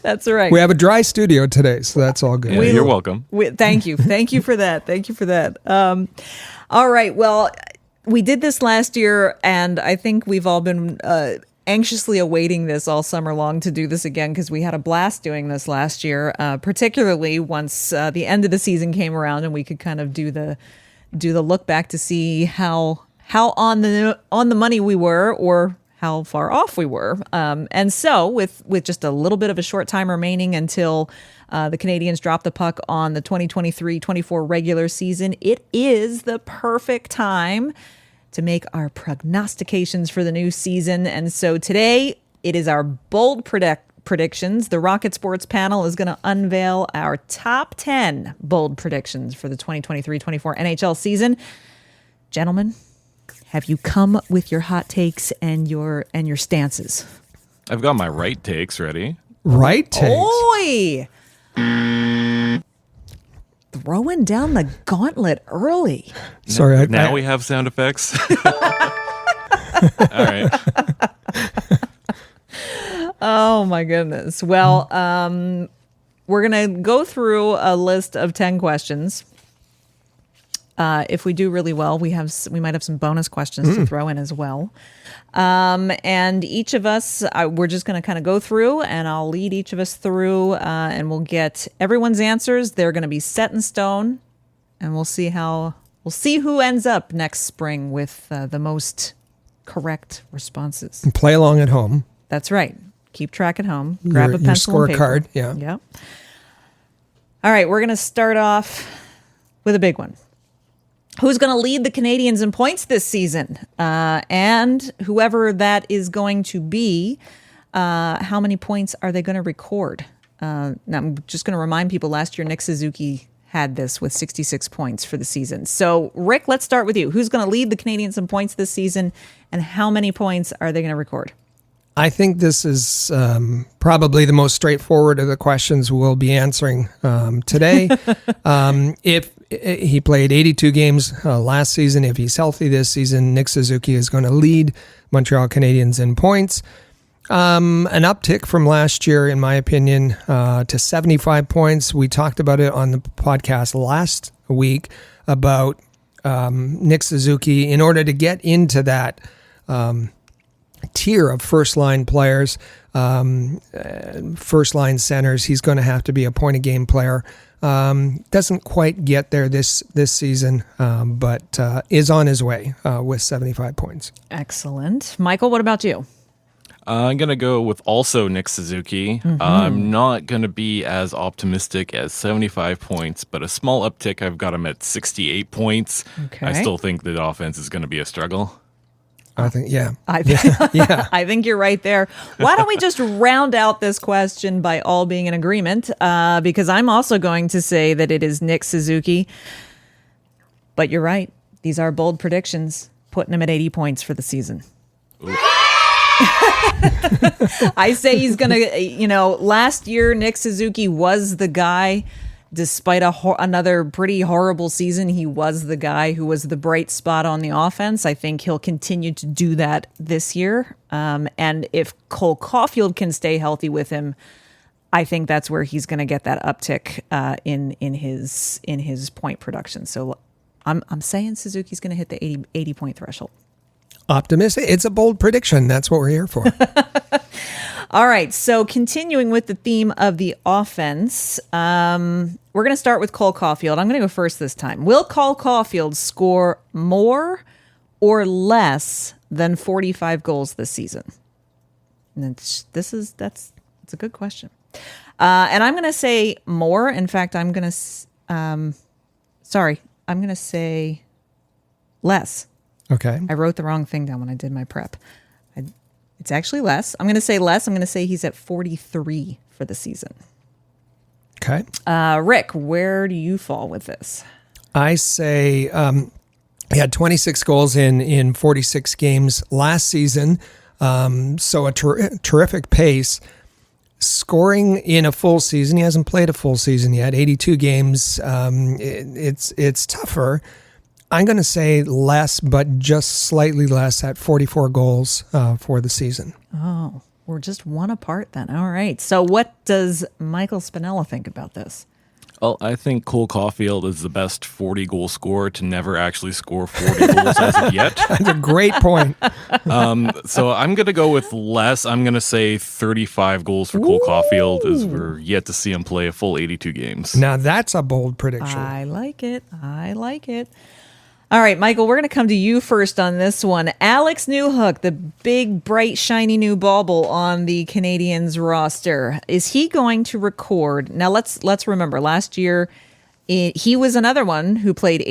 that's right. We have a dry studio today, so that's all good. Yeah, you're welcome. Thank you for that. Thank you for that. All right. Well, we did this last year, and I think we've all been anxiously awaiting this all summer long to do this again, because we had a blast doing this last year, particularly once the end of the season came around and we could kind of do the look back to see how on the money we were or how far off we were. And so with just a little bit of a short time remaining until the Canadiens drop the puck on the 2023-24 regular season, it is the perfect time to make our prognostications for the new season. And so today, it is our bold predictions. The Rocket Sports panel is going to unveil our top 10 bold predictions for the 2023-24 NHL season. Gentlemen, have you come with your hot takes and your stances? I've got my right takes ready. Right takes? Oi! Throwing down the gauntlet early. Sorry. Now we have sound effects. All right. Oh, my goodness. Well, we're going to go through a list of 10 questions. If we do really well, we might have some bonus questions to throw in as well. And each of us, we're just going to kind of go through, and I'll lead each of us through, and we'll get everyone's answers. They're going to be set in stone, and we'll see who ends up next spring with the most correct responses. And play along at home. That's right. Keep track at home. Grab a pencil your and paper. scorecard. Yeah. Yep. All right, we're going to start off with a big one. Who's going to lead the Canadiens in points this season? And whoever that is going to be, how many points are they going to record? Now, I'm just going to remind people, last year, Nick Suzuki had this with 66 points for the season. So, Rick, let's start with you. Who's going to lead the Canadiens in points this season, and how many points are they going to record? I think this is probably the most straightforward of the questions we'll be answering today. If he played 82 games last season, if he's healthy this season, Nick Suzuki is going to lead Montreal Canadiens in points. An uptick from last year, in my opinion, to 75 points. We talked about it on the podcast last week about Nick Suzuki. In order to get into that tier of first-line players, first-line centers, he's going to have to be a point-a-game player. Doesn't quite get there this season, but is on his way with 75 points. Excellent. Michael, what about you? I'm going to go with also Nick Suzuki. I'm not going to be as optimistic as 75 points, but a small uptick. I've got him at 68 points. Okay. I still think the offense is going to be a struggle. I think, yeah. I think, Yeah. I think you're right there. Why don't we just round out this question by all being in agreement? Because I'm also going to say that it is Nick Suzuki. But you're right. These are bold predictions, putting him at 80 points for the season. I say he's going to, last year, Nick Suzuki was the guy. Despite another pretty horrible season, he was the guy who was the bright spot on the offense. I think he'll continue to do that this year. And if Cole Caulfield can stay healthy with him, I think that's where he's going to get that uptick in his point production. So I'm saying Suzuki's going to hit the 80 point threshold. Optimistic. It's a bold prediction. That's what we're here for. All right, so continuing with the theme of the offense, we're going to start with Cole Caulfield. I'm going to go first this time. Will Cole Caulfield score more or less than 45 goals this season? And that's a good question. And I'm going to say more. In fact, I'm going to say less. Okay. I wrote the wrong thing down when I did my prep. It's actually less. I'm going to say less. I'm going to say he's at 43 for the season. Okay. Rick, where do you fall with this? I say he had 26 goals in 46 games last season. So a terrific pace. Scoring in a full season. He hasn't played a full season yet. 82 games. It's tougher. I'm going to say less, but just slightly less at 44 goals for the season. Oh, we're just one apart then. All right. So what does Michael Spinella think about this? Well, I think Cole Caulfield is the best 40-goal scorer to never actually score 40 goals as of yet. That's a great point. So I'm going to go with less. I'm going to say 35 goals for Cole Caulfield, as we're yet to see him play a full 82 games. Now that's a bold prediction. I like it. All right, Michael, we're going to come to you first on this one. Alex Newhook, the big, bright, shiny new bauble on the Canadiens roster. Is he going to record? Now, let's remember, last year, he was another one who played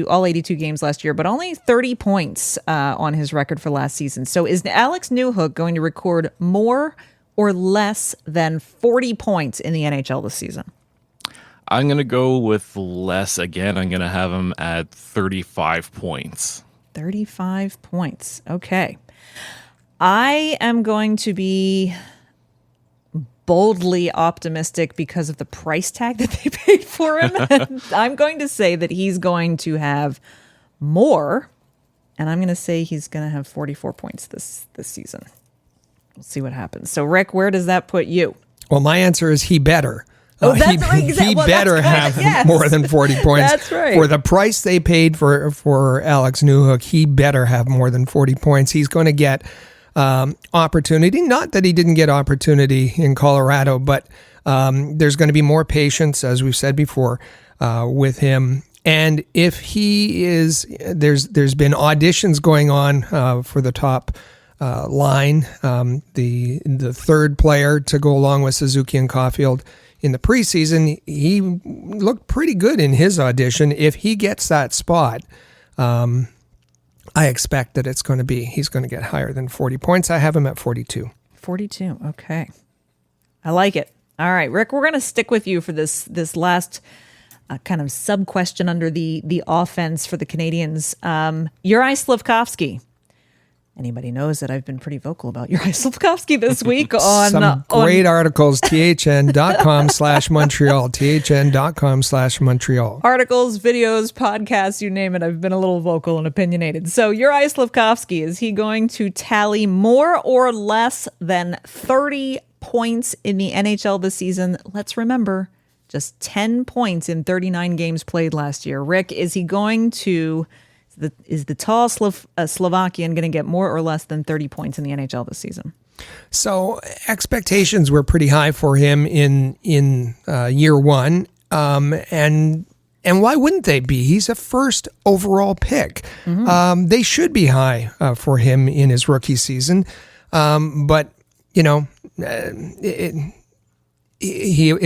all 82 games last year, but only 30 points on his record for last season. So is Alex Newhook going to record more or less than 40 points in the NHL this season? I'm going to go with less again. I'm going to have him at 35 points. 35 points. Okay. I am going to be boldly optimistic because of the price tag that they paid for him. I'm going to say that he's going to have more, and I'm going to say he's going to have 44 points this season. We'll see what happens. So, Rick, where does that put you? Well, my answer is he better. That's right. He better have more than 40 points. That's right. For the price they paid for Alex Newhook, he better have more than 40 points. He's going to get opportunity. Not that he didn't get opportunity in Colorado, but there's going to be more patience, as we've said before, with him. And if he is, there's been auditions going on for the top line, the third player to go along with Suzuki and Caulfield. In the preseason, he looked pretty good in his audition. If he gets that spot, I expect that he's going to get higher than 40 points. I have him at 42. 42. Okay. I like it. All right, Rick, we're going to stick with you for this last kind of sub question under the offense for the Canadiens. Juraj Slafkovsky. Anybody knows that I've been pretty vocal about Juraj Slafkovsky this week on some great articles, thn.com/Montreal, thn.com/Montreal. Articles, videos, podcasts, you name it. I've been a little vocal and opinionated. So Juraj Slafkovsky, is he going to tally more or less than 30 points in the NHL this season? Let's remember, just 10 points in 39 games played last year. Rick, is he going to... Is the tall Slovakian going to get more or less than 30 points in the NHL this season? So expectations were pretty high for him in year one, and why wouldn't they be? He's a first overall pick. Mm-hmm. They should be high for him in his rookie season, but it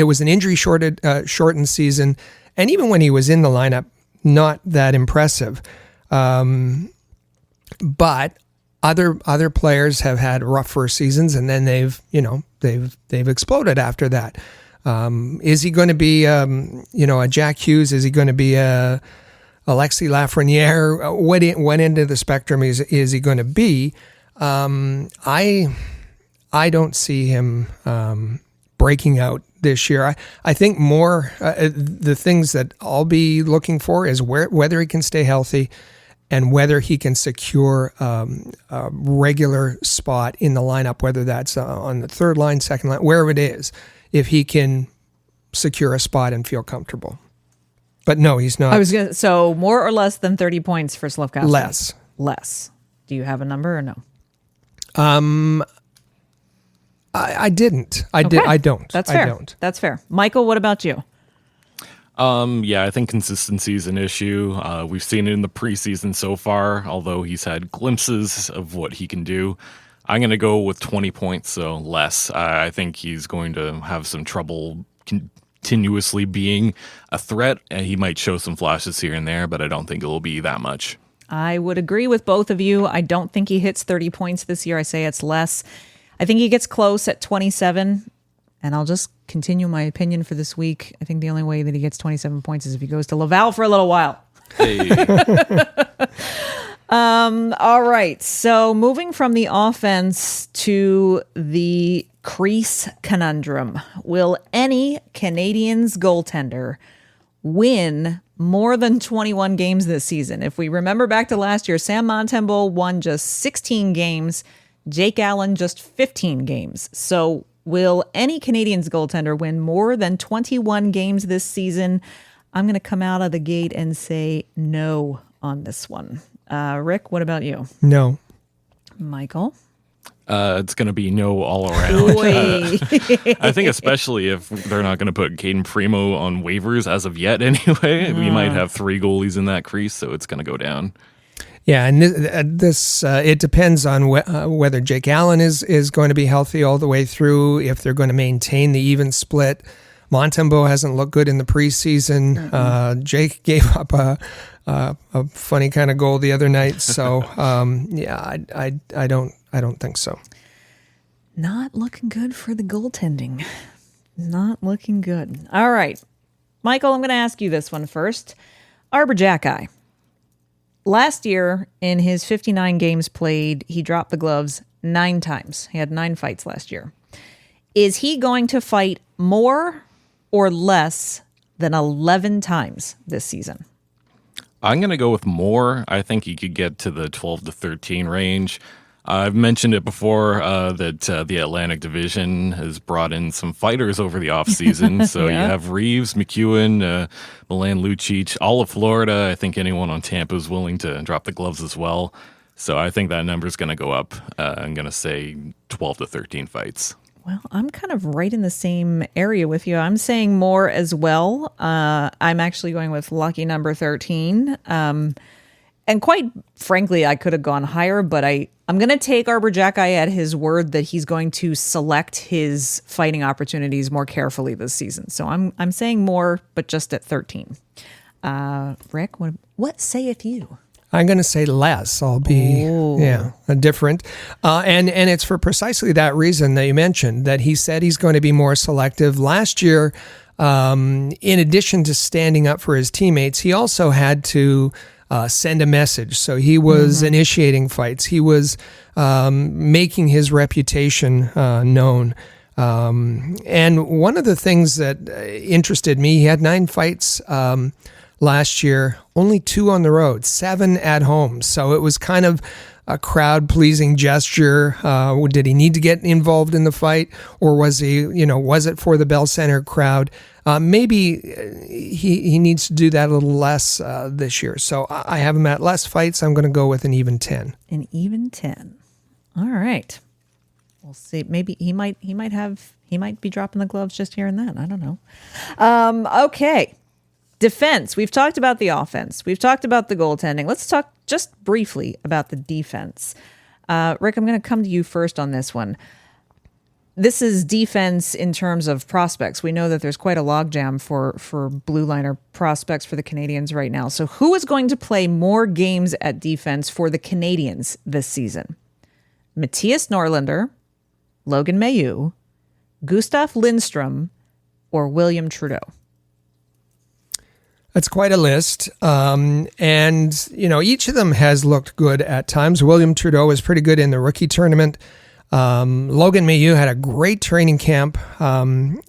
was an injury shortened season, and even when he was in the lineup, not that impressive. But other players have had rough first seasons, and then they've exploded after that. Is he going to be a Jack Hughes? Is he going to be a Alexis Lafreniere? What end of the spectrum is he going to be? I don't see him breaking out this year. I think more the things that I'll be looking for is whether he can stay healthy and whether he can secure a regular spot in the lineup, whether that's on the third line, second line, wherever it is, if he can secure a spot and feel comfortable. But no, he's not. So more or less than 30 points for Slafkovsky? Less. Do you have a number or no? I didn't. I don't. That's fair. I don't. That's fair. Michael, what about you? Yeah, I think consistency is an issue. We've seen it in the preseason so far, although he's had glimpses of what he can do. I'm going to go with 20 points, so less. I think he's going to have some trouble continuously being a threat, and he might show some flashes here and there, but I don't think it will be that much. I would agree with both of you. I don't think he hits 30 points this year. I say it's less. I think he gets close at 27, and I'll just continue my opinion for this week. I think the only way that he gets 27 points is if he goes to Laval for a little while. Hey. All right. So moving from the offense to the crease conundrum. Will any Canadiens goaltender win more than 21 games this season? If we remember back to last year, Sam Montembeault won just 16 games. Jake Allen just 15 games. So will any Canadiens goaltender win more than 21 games this season? I'm going to come out of the gate and say no on this one. Rick, what about you? No. Michael? It's going to be no all around. I think especially if they're not going to put Cayden Primeau on waivers as of yet anyway. We might have 3 goalies in that crease, so it's going to go down. Yeah, and this it depends on whether Jake Allen is going to be healthy all the way through, if they're going to maintain the even split. Montembeault hasn't looked good in the preseason. Mm-hmm. Jake gave up a funny kind of goal the other night, so I don't think so. Not looking good for the goaltending. Not looking good. All right, Michael, I'm going to ask you this one first. Arbor Jackeye. Last year, in his 59 games played, he dropped the gloves 9 times. He had 9 fights last year. Is he going to fight more or less than 11 times this season? I'm going to go with more. I think he could get to the 12 to 13 range. I've mentioned it before that the Atlantic Division has brought in some fighters over the offseason. So you have Reeves, McEwen, Milan Lucic, all of Florida. I think anyone on Tampa is willing to drop the gloves as well. So I think that number is going to go up. I'm going to say 12 to 13 fights. Well, I'm kind of right in the same area with you. I'm saying more as well. I'm actually going with lucky number 13. And quite frankly, I could have gone higher, but I'm going to take Arbor Jackeye at his word that he's going to select his fighting opportunities more carefully this season. So I'm saying more, but just at 13. Rick, what sayeth you? I'm going to say less. I'll be different. And it's for precisely that reason that you mentioned, that he said he's going to be more selective. Last year, in addition to standing up for his teammates, he also had to send a message. So he was initiating fights. He was making his reputation known. And one of the things that interested me, he had 9 fights last year, only 2 on the road, 7 at home. So it was kind of a crowd-pleasing gesture. Did he need to get involved in the fight, or was it for the Bell Center crowd? Maybe he needs to do that a little less this year. So I have him at less fights. I'm going to go with an even 10. An even 10. All right. We'll see. Maybe he might be dropping the gloves just here and then. I don't know. Okay. Defense. We've talked about the offense. We've talked about the goaltending. Let's talk just briefly about the defense. Rick, I'm going to come to you first on this one. this is defense in terms of prospects. We know that there's quite a logjam for blue liner prospects for the Canadiens right now. So who is going to play more games at defense for the Canadiens this season? Matthias Norlinder, Logan Mailloux, Gustav Lindstrom, or William Trudeau? That's quite a list. And, each of them has looked good at times. William Trudeau was pretty good in the rookie tournament. Logan Mailloux had a great training camp. And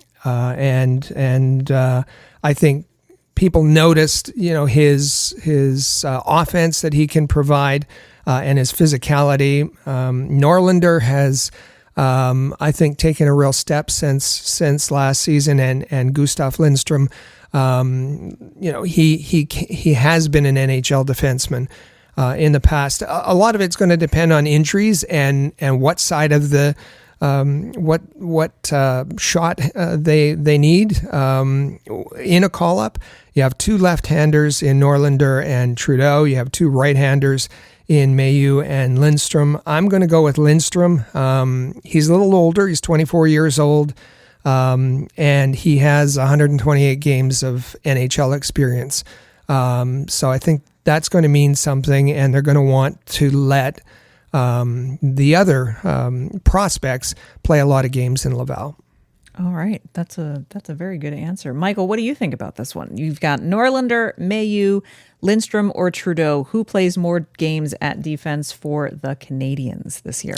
I think people noticed, his offense that he can provide and his physicality. Norlinder has, I think, taken a real step since last season, and Gustav Lindstrom, he has been an NHL defenseman in the past. A lot of it's going to depend on injuries and what side of the what shot they need in a call up. You have two left-handers in Norlinder and Trudeau. You have two right-handers in Mailloux and Lindstrom. I'm going to go with Lindstrom. He's a little older. He's 24 years old, and he has 128 games of NHL experience. So I think that's going to mean something, and they're going to want to let the other prospects play a lot of games in Laval. All right. That's a very good answer. Michael, what do you think about this one? You've got Norlinder, Mailloux, Lindstrom, or Trudeau. Who plays more games at defense for the Canadiens this year?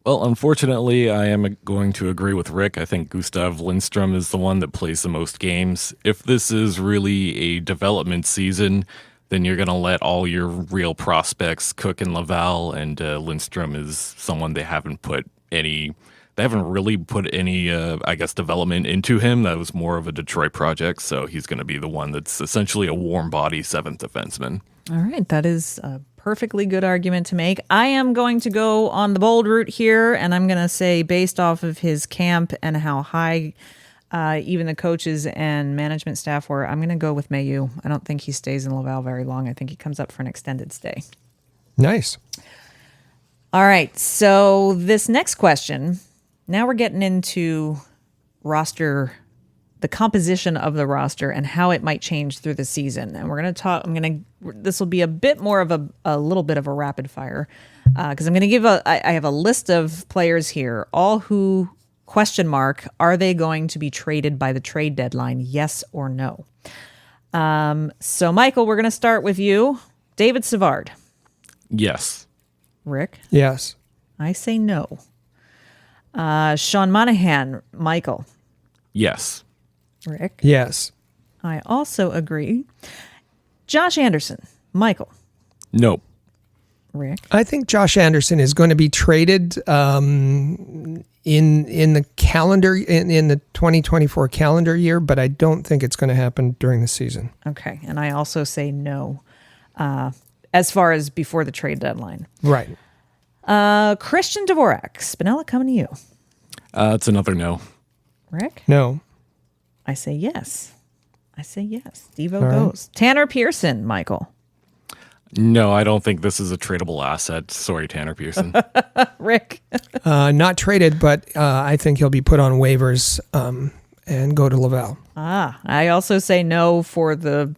Well, unfortunately, I am going to agree with Rick. I think Gustav Lindstrom is the one that plays the most games. If this is really a development season, then you're going to let all your real prospects cook in Laval, and Lindstrom is someone they haven't really put any, development into him. That was more of a Detroit project, so he's going to be the one that's essentially a warm body seventh defenseman. All right, that is a perfectly good argument to make. I am going to go on the bold route here, and I'm going to say based off of his camp and how high even the coaches and management staff were, I'm going to go with Mailloux. I don't think he stays in Laval very long. I think he comes up for an extended stay. Nice. All right, so this next question, now we're getting into roster, the composition of the roster and how it might change through the season. And we're going to talk, this will be a bit more of a little bit of a rapid fire because I'm going to I have a list of players here, all who question mark, are they going to be traded by the trade deadline? Yes or no? So Michael, we're going to start with you. David Savard. Yes. Rick? Yes. I say no. Sean Monahan. Michael? Yes. Rick? Yes. I also agree. Josh Anderson. Michael? Nope. Rick? I think Josh Anderson is going to be traded in the calendar in the 2024 calendar year, but I don't think it's going to happen during the season. Okay, and I also say no as far as before the trade deadline. Right. Christian Dvorak. Spinella, coming to you. It's another no. Rick? No. I say yes. Devo All right. goes. Tanner Pearson. Michael? No, I don't think this is a tradable asset. Sorry, Tanner Pearson. Rick? Not traded, but I think he'll be put on waivers and go to Laval. I also say no for the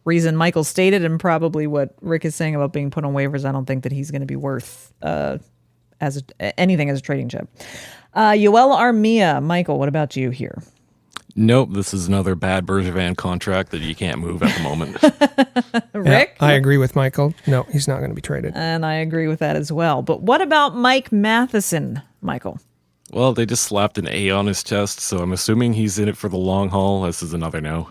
reason Michael stated and probably what Rick is saying about being put on waivers. I don't think that he's going to be worth anything as a trading chip. Yoel Armia. Michael, what about you here? Nope, this is another bad Bergevin contract that you can't move at the moment. Rick? Yeah, I agree with Michael. No, he's not going to be traded. And I agree with that as well. But what about Mike Matheson, Michael? Well, they just slapped an A on his chest, so I'm assuming he's in it for the long haul. This is another no.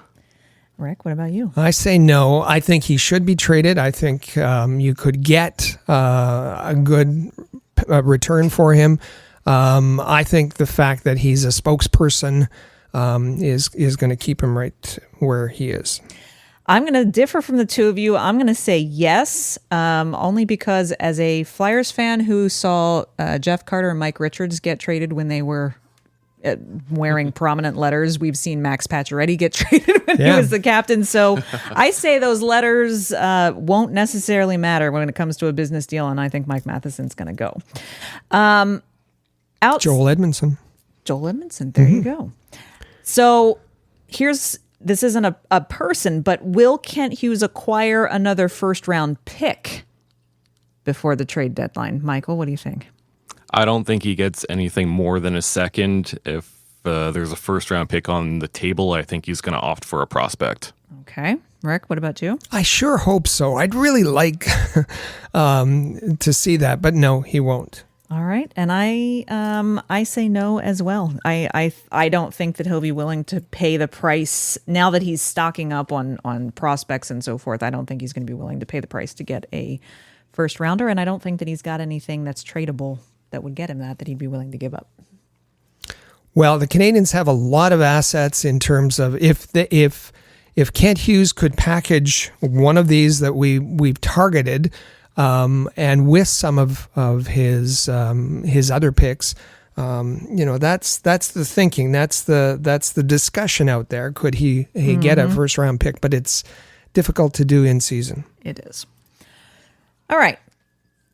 Rick, what about you? I say no. I think he should be traded. I think you could get a good return for him. I think the fact that he's a spokesperson is going to keep him right where he is. I'm going to differ from the two of you. I'm going to say yes, only because as a Flyers fan who saw Jeff Carter and Mike Richards get traded when they were wearing prominent letters, we've seen Max Pacioretty get traded when he was the captain. So I say those letters won't necessarily matter when it comes to a business deal, and I think Mike Matheson's going to go. Joel Edmondson. Joel Edmondson. There you go. So this isn't a person, but will Kent Hughes acquire another first-round pick before the trade deadline? Michael, what do you think? I don't think he gets anything more than a second. If there's a first-round pick on the table, I think he's going to opt for a prospect. Okay. Rick, what about you? I sure hope so. I'd really like to see that, but no, he won't. All right, and I say no as well. I don't think that he'll be willing to pay the price now that he's stocking up on prospects and so forth. I don't think he's going to be willing to pay the price to get a first rounder, and I don't think that he's got anything that's tradable that would get him that he'd be willing to give up. Well, the Canadiens have a lot of assets in terms of if Kent Hughes could package one of these that we've targeted. And with some of his other picks, that's the thinking. That's the discussion out there. Could he get a first round pick? But it's difficult to do in season. It is. All right.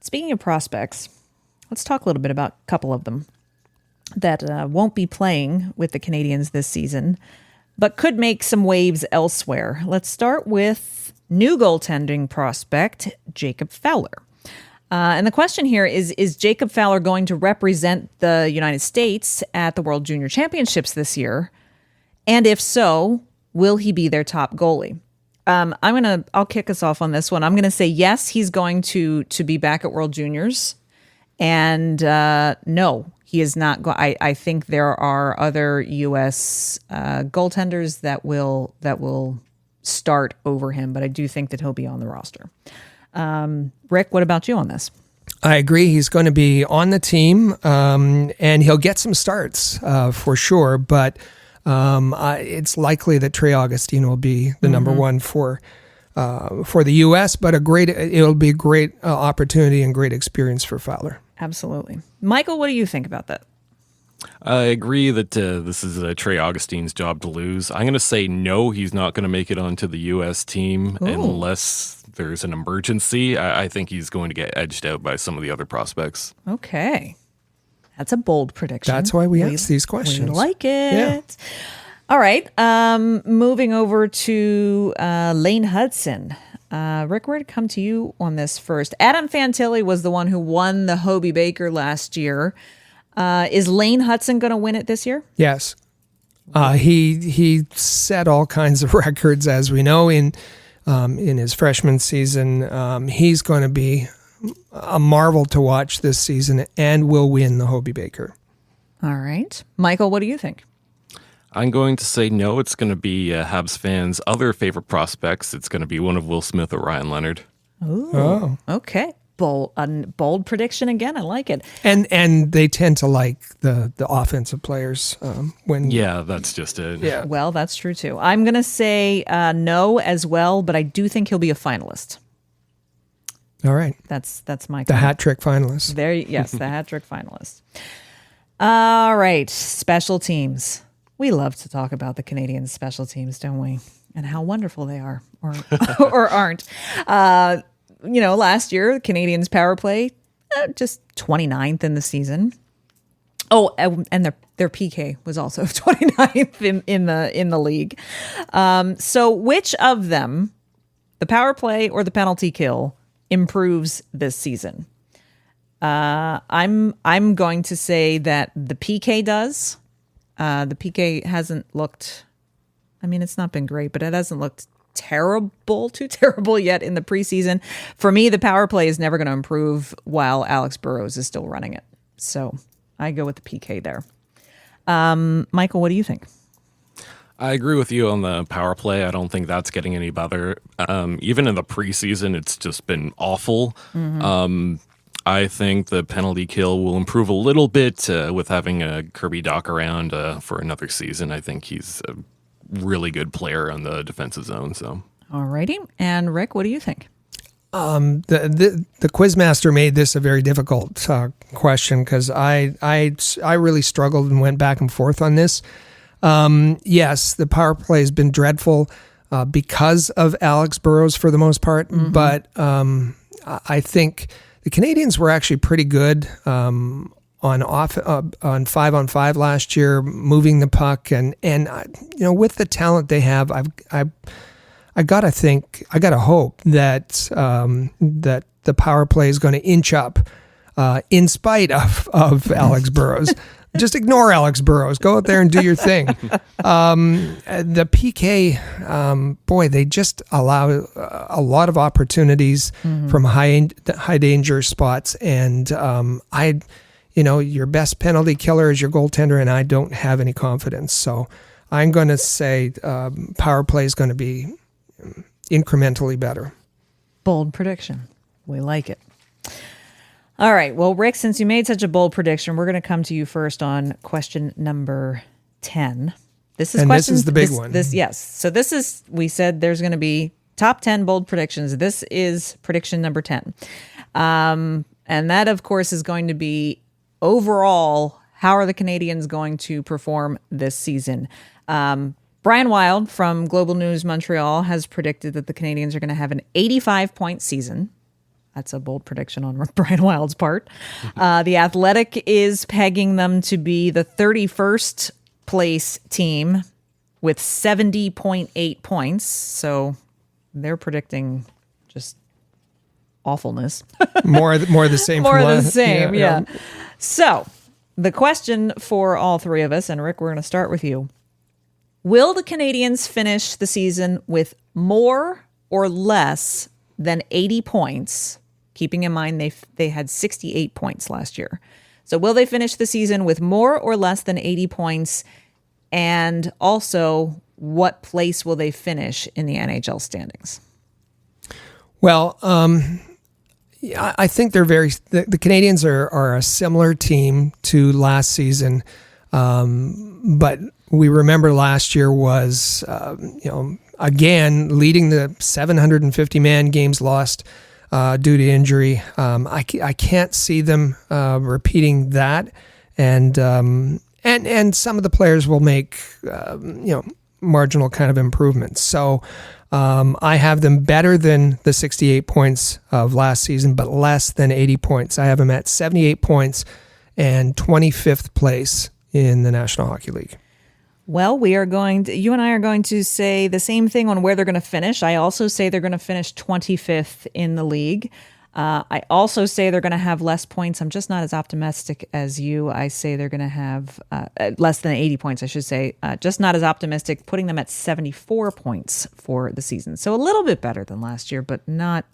Speaking of prospects, let's talk a little bit about a couple of them that won't be playing with the Canadiens this season, but could make some waves elsewhere. Let's start with new goaltending prospect, Jacob Fowler. And the question here is Jacob Fowler going to represent the United States at the World Junior Championships this year? And if so, will he be their top goalie? I'll kick us off on this one. I'm going to say yes, he's going to be back at World Juniors. And no, he is not. I think there are other U.S. goaltenders that will start over him, but I do think that he'll be on the roster. Rick, what about you on this? I agree. He's going to be on the team, and he'll get some starts for sure. But it's likely that Trey Augustine will be the number one for the U.S. But it'll be a great opportunity and great experience for Fowler. Absolutely, Michael. What do you think about that? I agree that this is Trey Augustine's job to lose. I'm going to say no, he's not going to make it onto the U.S. team unless there's an emergency. I think he's going to get edged out by some of the other prospects. Okay. That's a bold prediction. That's why we ask these questions. We like it. Yeah. All right. Moving over to Lane Hudson. Rick, we're going to come to you on this first. Adam Fantilli was the one who won the Hobey Baker last year. Is Lane Hudson going to win it this year? Yes. He set all kinds of records, as we know, in his freshman season. He's going to be a marvel to watch this season and will win the Hobey Baker. All right. Michael, what do you think? I'm going to say no. It's going to be Habs fans' other favorite prospects. It's going to be one of Will Smith or Ryan Leonard. Ooh, oh. Okay. Bold prediction again. I like it. And they tend to like the offensive players when. Yeah, that's just it. Yeah. Well, that's true too. I'm going to say no as well, but I do think he'll be a finalist. All right. That's my the hat trick finalist. Yes, the hat trick finalist. All right, special teams. We love to talk about the Canadian special teams, don't we? And how wonderful they are, or or aren't. Last year, the Canadiens' power play, just 29th in the season. Oh, and their PK was also 29th in the league. So which of them, the power play or the penalty kill, improves this season? I'm going to say that the PK does. The PK hasn't looked, it's not been great, but it hasn't looked too terrible yet in the preseason. For me, the power play is never going to improve while Alex Burrows is still running it. So I go with the PK there. Michael, what do you think? I agree with you on the power play. I don't think that's getting any better. Even in the preseason, it's just been awful. Mm-hmm. I think the penalty kill will improve a little bit with having Kirby Dach around for another season. I think he's a really good player on the defensive zone. So, all righty. And Rick, what do you think? The Quizmaster made this a very difficult question because I really struggled and went back and forth on this. Yes, the power play has been dreadful because of Alex Burrows for the most part, but I think the Canadiens were actually pretty good on 5-on-5 last year, moving the puck, and with the talent they have, I gotta hope that that the power play is going to inch up in spite of Alex Burrows. Just ignore Alex Burrows. Go out there and do your thing. The PK, boy, they just allow a lot of opportunities from high danger spots, and your best penalty killer is your goaltender, and I don't have any confidence. So I'm going to say power play is going to be incrementally better. Bold prediction. We like it. All right. Well, Rick, since you made such a bold prediction, we're going to come to you first on question number 10. This is the big one. Yes. So we said there's going to be top 10 bold predictions. This is prediction number 10. And that, of course, is going to be overall, how are the Canadiens going to perform this season? Brian Wild from Global News Montreal has predicted that the Canadiens are going to have an 85-point season. That's a bold prediction on Brian Wild's part. The Athletic is pegging them to be the 31st place team with 70.8 points. So they're predicting just awfulness. More the same. More of the same, yeah. So the question for all three of us, and Rick, we're going to start with you. Will the Canadiens finish the season with more or less than 80 points? Keeping in mind they had 68 points last year. So will they finish the season with more or less than 80 points? And also, what place will they finish in the NHL standings? Well, I think they're the Canadiens are a similar team to last season. But we remember last year was, again, leading the 750-man games lost due to injury. I can't see them repeating that, and some of the players will make marginal kind of improvements. So I have them better than the 68 points of last season, but less than 80 points. I have them at 78 points and 25th place in the National Hockey League. Well, you and I are going to say the same thing on where they're going to finish. I also say they're going to finish 25th in the league. I also say they're going to have less points. I'm just not as optimistic as you. I say they're going to have less than 80 points, I should say. Just not as optimistic, putting them at 74 points for the season. So a little bit better than last year, but not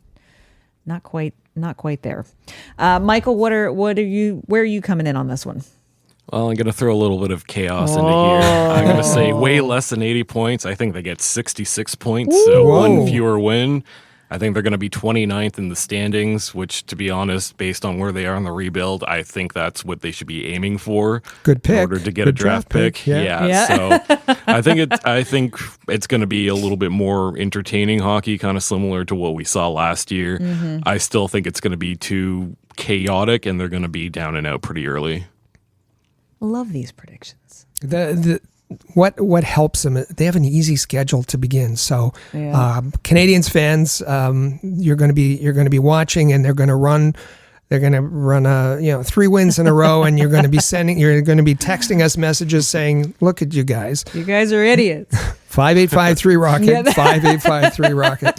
quite there. Michael, where are you coming in on this one? Well, I'm going to throw a little bit of chaos into here. I'm going to say way less than 80 points. I think they get 66 points, so one fewer win. I think they're going to be 29th in the standings, which, to be honest, based on where they are in the rebuild, I think that's what they should be aiming for. Good pick. In order to get a draft pick. Yeah. So I think it's going to be a little bit more entertaining hockey, kind of similar to what we saw last year. Mm-hmm. I still think it's going to be too chaotic, and they're going to be down and out pretty early. Love these predictions. What helps them? They have an easy schedule to begin. So, Canadiens fans, you're going to be watching, and they're going to run 3 wins in a row, and you're going to be texting us messages saying, "Look at you guys! You guys are idiots." 5853 Rocket. 5853 Rocket.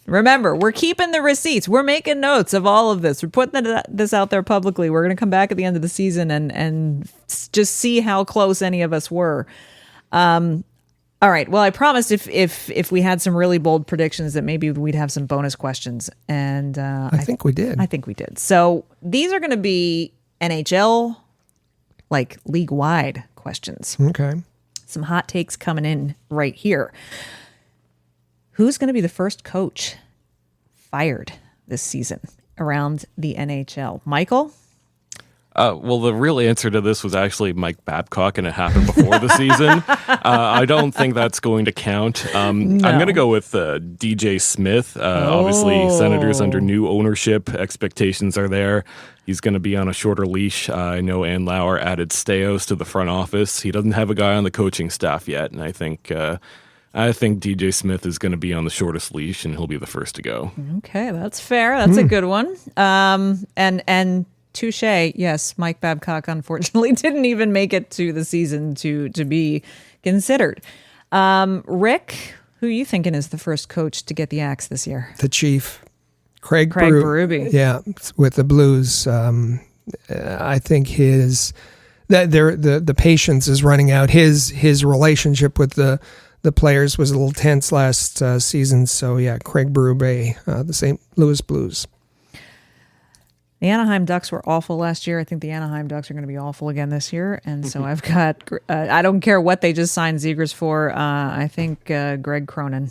Remember, we're keeping the receipts. We're making notes of all of this. We're putting this out there publicly. We're going to come back at the end of the season and just see how close any of us were. All right. Well, I promised if we had some really bold predictions that maybe we'd have some bonus questions. And I think we did. I think we did. So these are going to be NHL, like league-wide questions. Okay. Some hot takes coming in right here. Who's going to be the first coach fired this season around the NHL? Michael? Well, the real answer to this was actually Mike Babcock, and it happened before the season. I don't think that's going to count. I'm going to go with DJ Smith. Obviously, Senators under new ownership. Expectations are there. He's going to be on a shorter leash. I know Ann Lauer added Steos to the front office. He doesn't have a guy on the coaching staff yet, and I think DJ Smith is going to be on the shortest leash, and he'll be the first to go. Okay, that's fair. That's a good one. And touche. Yes, Mike Babcock unfortunately didn't even make it to the season to be considered. Rick, who are you thinking is the first coach to get the axe this year? The Chief, Craig Berube. Yeah, with the Blues. I think the patience is running out. His relationship with the players was a little tense last season. So yeah, Craig Berube, the St. Louis Blues. The Anaheim Ducks were awful last year. I think the Anaheim Ducks are going to be awful again this year. And so I've got, I don't care what they just signed Zegers for. I think Greg Cronin.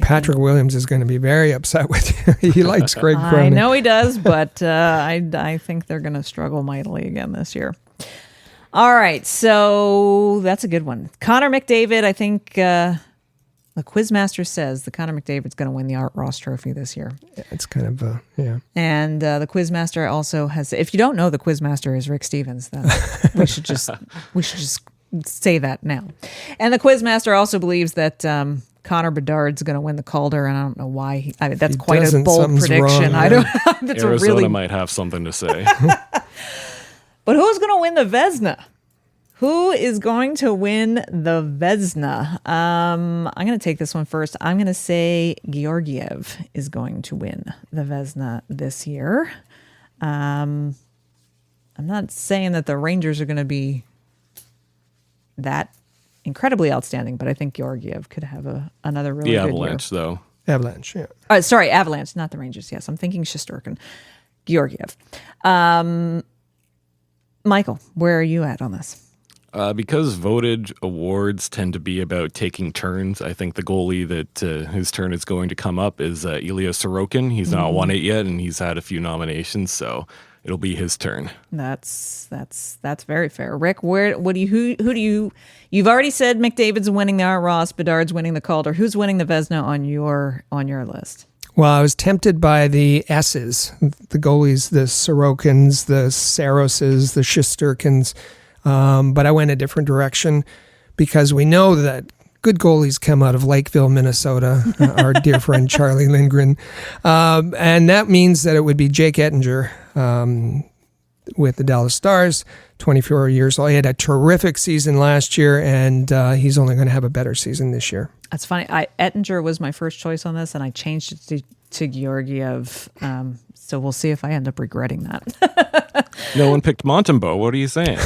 Patrick Williams is going to be very upset with you. He likes Greg Cronin. I know he does, but I think they're going to struggle mightily again this year. All right, so that's a good one. Connor McDavid, I think the Quizmaster says the Connor McDavid's going to win the Art Ross Trophy this year. It's kind of, yeah. And the Quizmaster also has, if you don't know the Quizmaster is Rick Stevens, then we should just say that now. And the Quizmaster also believes that Connor Bedard's going to win the Calder, and I don't know why. That's quite a bold prediction. Wrong, I don't. That's Arizona really might have something to say. But who's going to win the Vezina? Who is going to win the Vezina? I'm going to take this one first. I'm going to say Georgiev is going to win the Vezina this year. I'm not saying that the Rangers are going to be that incredibly outstanding, but I think Georgiev could have another really good year. The Avalanche, though. Avalanche, yeah. Sorry, Avalanche, not the Rangers. Yes, I'm thinking Shesterkin. Georgiev. Michael, where are you at on this? Because voted awards tend to be about taking turns, I think the goalie that his turn is going to come up is Ilya Sorokin. He's not won it yet, and he's had a few nominations, so it'll be his turn. That's very fair. Rick, who do you? You've already said McDavid's winning the Art Ross, Bedard's winning the Calder. Who's winning the Vezina on your list? Well, I was tempted by the S's, the goalies, the Sorokins, the Saroses, the Shesterkins, but I went a different direction because we know that good goalies come out of Lakeville, Minnesota, our dear friend Charlie Lindgren, and that means that it would be Jake Ettinger with the Dallas Stars, 24 years old. He had a terrific season last year, and he's only going to have a better season this year. That's funny. Ettinger was my first choice on this, and I changed it to Georgiev. So we'll see if I end up regretting that. No one picked Montembeault. What are you saying?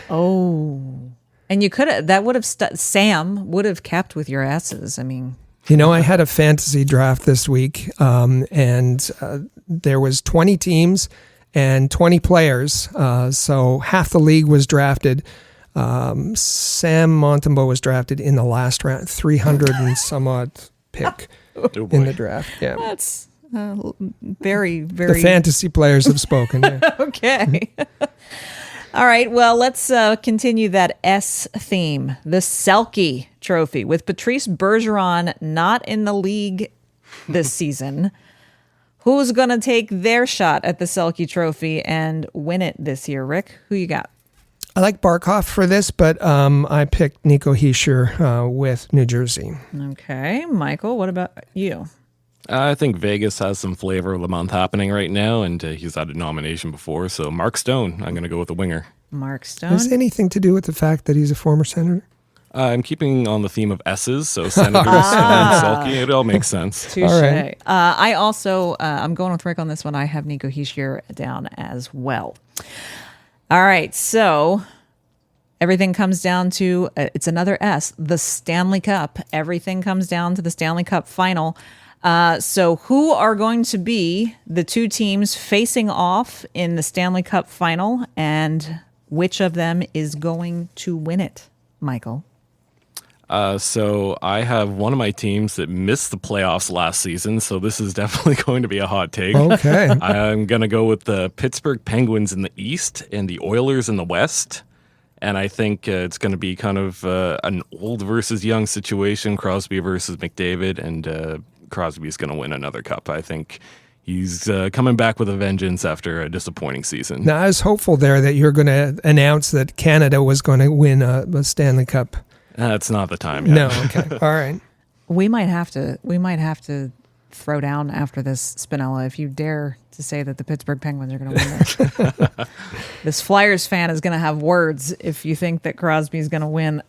Oh, and you could have. That would have. Sam would have kept with your S's. I mean, I had a fantasy draft this week, and there was 20 teams and 20 players. So half the league was drafted. Sam Montembeault was drafted in the last round, 300 and some odd pick in the draft. Yeah, that's very, very. The fantasy players have spoken. Yeah. Okay. All right. Well, let's continue that S theme, the Selke Trophy, with Patrice Bergeron not in the league this season. Who's going to take their shot at the Selke Trophy and win it this year? Rick, who you got? I like Barkov for this, but I picked Nico Hischier with New Jersey. Okay. Michael, what about you? I think Vegas has some flavor of the month happening right now, and he's had a nomination before. So Mark Stone, I'm going to go with the winger. Mark Stone. Has anything to do with the fact that he's a former senator? I'm keeping on the theme of S's, so Senators and Selke. It all makes sense. Touche. All right. I also, I'm going with Rick on this one. I have Nico Hischier down as well. All right, so everything comes down to, it's another S, the Stanley Cup. Everything comes down to the Stanley Cup final. So who are going to be the two teams facing off in the Stanley Cup final, and which of them is going to win it, Michael? So I have one of my teams that missed the playoffs last season, so this is definitely going to be a hot take. Okay. I'm going to go with the Pittsburgh Penguins in the East and the Oilers in the West. And I think it's going to be kind of an old versus young situation, Crosby versus McDavid, and Crosby's going to win another cup. I think he's coming back with a vengeance after a disappointing season. Now, I was hopeful there that you're going to announce that Canada was going to win a Stanley Cup. It's not the time yet. No, okay. All right. We might have to throw down after this, Spinella, if you dare to say that the Pittsburgh Penguins are going to win this. This Flyers fan is going to have words if you think that Crosby's going to win.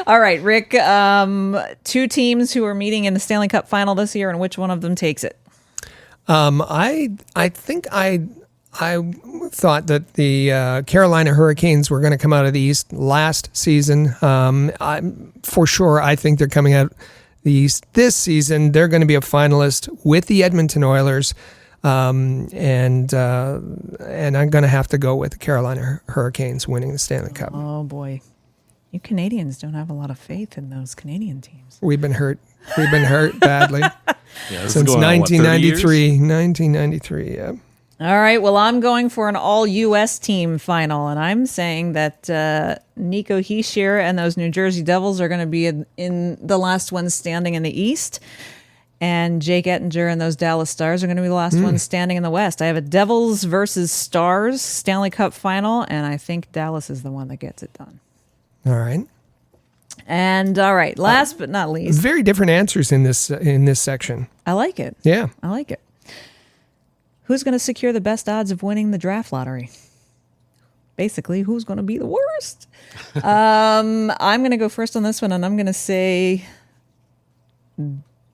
All right, Rick, 2 teams who are meeting in the Stanley Cup final this year, and which one of them takes it? I think I thought that the Carolina Hurricanes were going to come out of the East last season. For sure, I think they're coming out the East this season. They're going to be a finalist with the Edmonton Oilers, and I'm going to have to go with the Carolina Hurricanes winning the Stanley Cup. Oh boy, you Canadians don't have a lot of faith in those Canadian teams. We've been hurt. We've been hurt badly This since is going on, what, 30 years? 1993. Yeah. All right, well, I'm going for an all-U.S. team final, and I'm saying that Nico Hischier and those New Jersey Devils are going to be in the last one standing in the East, and Jake Ettinger and those Dallas Stars are going to be the last ones standing in the West. I have a Devils versus Stars Stanley Cup final, and I think Dallas is the one that gets it done. All right. And all right, last but not least, Very different answers in this section. I like it. Yeah. I like it. Who's going to secure the best odds of winning the draft lottery? Basically, who's going to be the worst? I'm going to go first on this one, and I'm going to say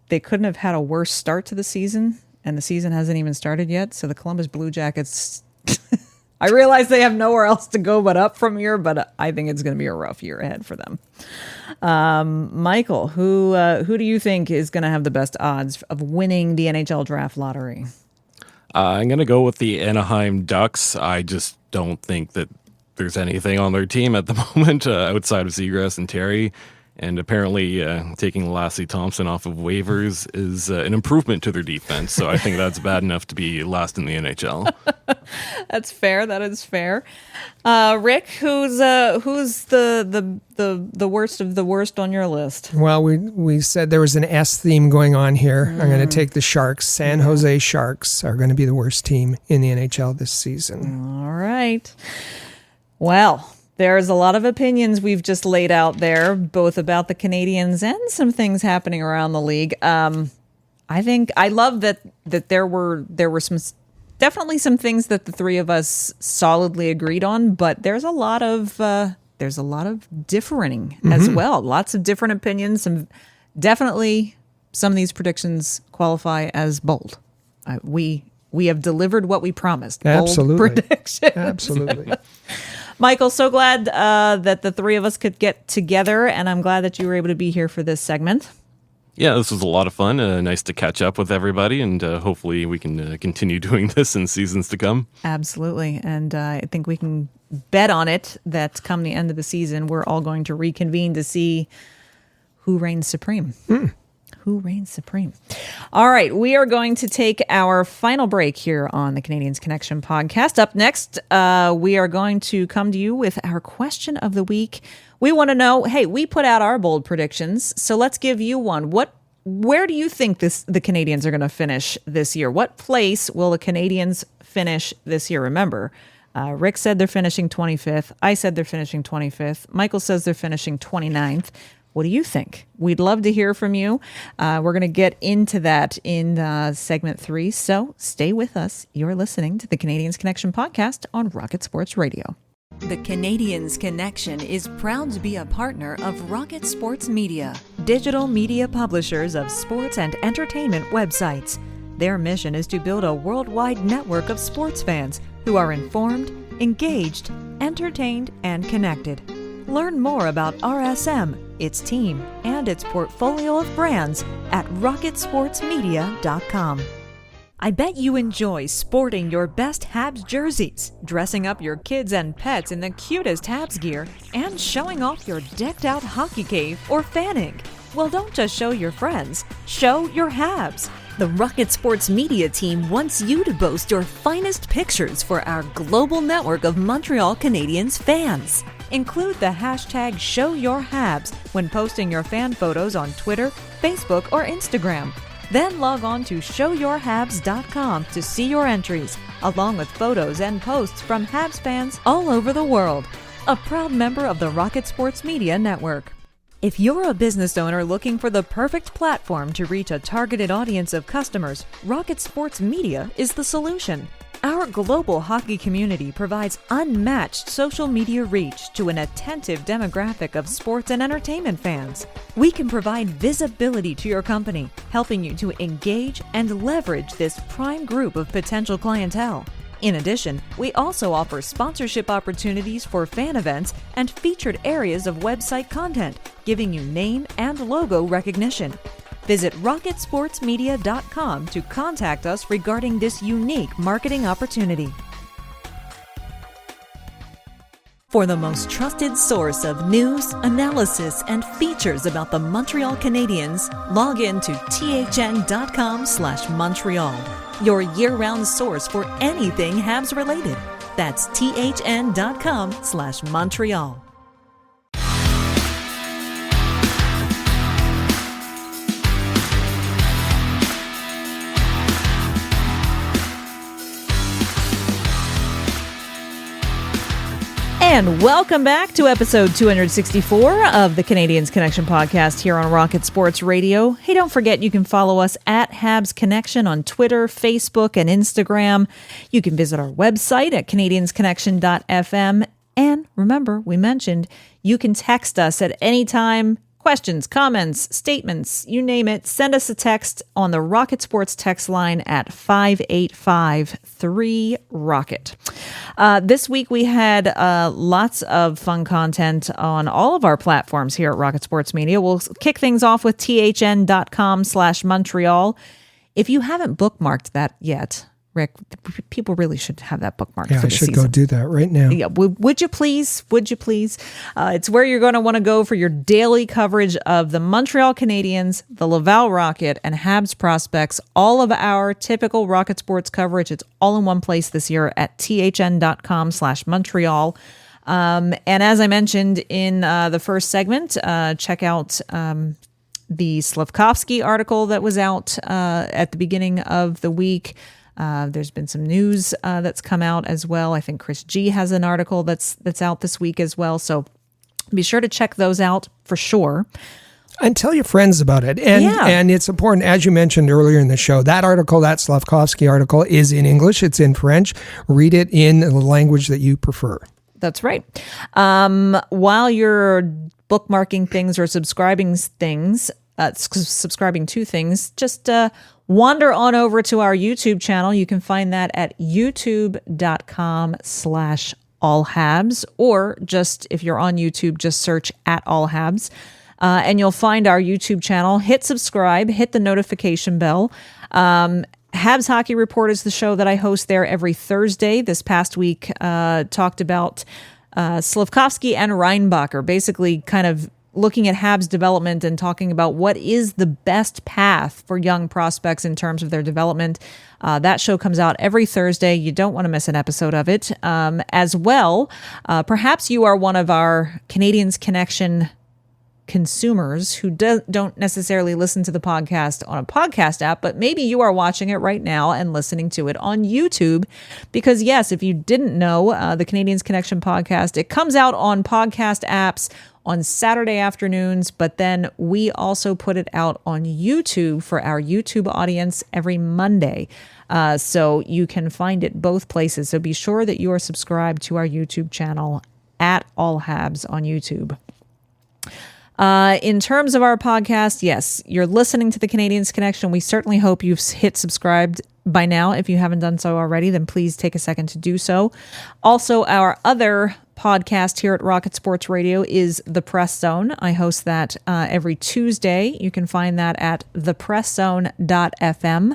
they couldn't have had a worse start to the season, and the season hasn't even started yet. So the Columbus Blue Jackets, I realize they have nowhere else to go but up from here, but I think it's going to be a rough year ahead for them. Michael, who do you think is going to have the best odds of winning the NHL draft lottery? I'm going to go with the Anaheim Ducks. I just don't think that there's anything on their team at the moment outside of Seagrass and Terry. And apparently taking Lassie Thompson off of waivers is an improvement to their defense. So I think that's bad enough to be last in the NHL. That's fair. That is fair. Rick, who's the worst of the worst on your list? Well, we said there was an S theme going on here. I'm going to take the Sharks. San Jose Sharks are going to be the worst team in the NHL this season. All right. Well, there's a lot of opinions we've just laid out there, both about the Canadiens and some things happening around the league. I think I love that there were some definitely some things that the three of us solidly agreed on, but there's a lot of differing as well. Lots of different opinions. Definitely some of these predictions qualify as bold. We have delivered what we promised. Absolutely. Bold predictions. Absolutely. Michael, so glad that the three of us could get together, and I'm glad that you were able to be here for this segment. Yeah, this was a lot of fun. Nice to catch up with everybody, and hopefully we can continue doing this in seasons to come. Absolutely, and I think we can bet on it that come the end of the season, we're all going to reconvene to see who reigns supreme. Who reigns supreme? All right, we are going to take our final break here on the Canadiens Connection podcast. Up next, we are going to come to you with our question of the week. We want to know, hey, we put out our bold predictions, so let's give you one. Where do you think the Canadiens are going to finish this year? What place will the Canadiens finish this year? Remember, Rick said they're finishing 25th. I said they're finishing 25th. Michael says they're finishing 29th. What do you think? We'd love to hear from you. We're going to get into that in segment 3, so stay with us. You're listening to the Canadiens Connection podcast on Rocket Sports Radio. The Canadiens Connection is proud to be a partner of Rocket Sports Media, digital media publishers of sports and entertainment websites. Their mission is to build a worldwide network of sports fans who are informed, engaged, entertained, and connected. Learn more about RSM, its team, and its portfolio of brands at rocketsportsmedia.com. I bet you enjoy sporting your best Habs jerseys, dressing up your kids and pets in the cutest Habs gear, and showing off your decked-out hockey cave or fanning. Well, don't just show your friends, show your Habs. The Rocket Sports Media team wants you to boast your finest pictures for our global network of Montreal Canadiens fans. Include the hashtag #ShowYourHabs when posting your fan photos on Twitter, Facebook, or Instagram. Then log on to showyourhabs.com to see your entries, along with photos and posts from Habs fans all over the world. A proud member of the Rocket Sports Media Network. If you're a business owner looking for the perfect platform to reach a targeted audience of customers, Rocket Sports Media is the solution. Our global hockey community provides unmatched social media reach to an attentive demographic of sports and entertainment fans. We can provide visibility to your company, helping you to engage and leverage this prime group of potential clientele. In addition, we also offer sponsorship opportunities for fan events and featured areas of website content, giving you name and logo recognition. Visit rocketsportsmedia.com to contact us regarding this unique marketing opportunity. For the most trusted source of news, analysis, and features about the Montreal Canadiens, log in to thn.com/Montreal, your year-round source for anything Habs-related. That's thn.com/Montreal. And welcome back to episode 264 of the Canadiens Connection podcast here on Rocket Sports Radio. Hey, don't forget you can follow us at Habs Connection on Twitter, Facebook, and Instagram. You can visit our website at canadiensconnection.fm. And remember, we mentioned you can text us at any time. Questions, comments, statements, you name it, send us a text on the Rocket Sports text line at 585-3-ROCKET. This week we had lots of fun content on all of our platforms here at Rocket Sports Media. We'll kick things off with thn.com/Montreal. If you haven't bookmarked that yet, Rick, people really should have that bookmarked. Yeah, for I the should season. go do that right now. Yeah, would you please? Would you please? It's where you're going to want to go for your daily coverage of the Montreal Canadiens, the Laval Rocket, and Habs prospects. All of our typical Rocket Sports coverage. It's all in one place this year at thn.com/Montreal. And as I mentioned in the first segment, check out the Slavkovsky article that was out at the beginning of the week. There's been some news that's come out as well. I think Chris G has an article that's out this week as well. So be sure to check those out for sure. And tell your friends about it. And it's important, as you mentioned earlier in the show, that article, that Slavkovsky article, is in English. It's in French. Read it in the language that you prefer. That's right. While you're bookmarking things or subscribing to things, just wander on over to our YouTube channel. You can find that at youtube.com/allhabs, or just if you're on YouTube, just search at allhabs. And you'll find our YouTube channel. Hit subscribe, hit the notification bell. Habs Hockey Report is the show that I host there every Thursday. This past week talked about Slavkovsky and Reinbacher, basically kind of looking at Habs development and talking about what is the best path for young prospects in terms of their development. That show comes out every Thursday. You don't want to miss an episode of it. As well, perhaps you are one of our Canadiens Connection consumers who don't necessarily listen to the podcast on a podcast app, but maybe you are watching it right now and listening to it on YouTube. Because yes, if you didn't know, the Canadiens Connection podcast, it comes out on podcast apps on Saturday afternoons, but then we also put it out on YouTube for our YouTube audience every Monday. So you can find it both places. So be sure that you are subscribed to our YouTube channel at All Habs on YouTube. In terms of our podcast, yes, you're listening to the Canadiens Connection. We certainly hope you've hit subscribed by now. If you haven't done so already, then please take a second to do so. Also, our other podcast here at Rocket Sports Radio is The Press Zone. I host that every Tuesday. You can find that at thepresszone.fm.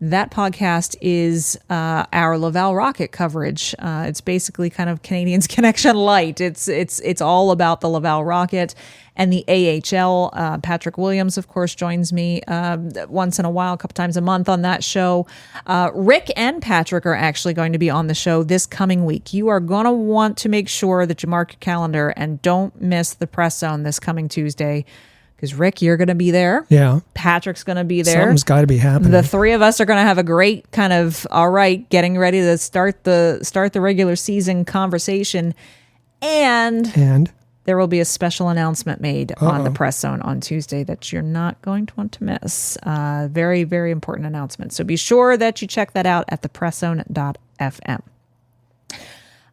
That podcast is our Laval Rocket coverage. It's basically kind of Canadiens Connection light. It's all about the Laval Rocket and the AHL. Patrick Williams, of course, joins me once in a while, a couple times a month on that show. Rick and Patrick are actually going to be on the show this coming week. You are going to want to make sure that you mark your calendar and don't miss the Press Zone this coming Tuesday. Because Rick, you're going to be there. Yeah. Patrick's going to be there. Something's got to be happening. The three of us are going to have a great kind of, all right, getting ready to start the regular season conversation. And there will be a special announcement made on the Press Zone on Tuesday that you're not going to want to miss. Very, very important announcement. So be sure that you check that out at thepresszone.fm.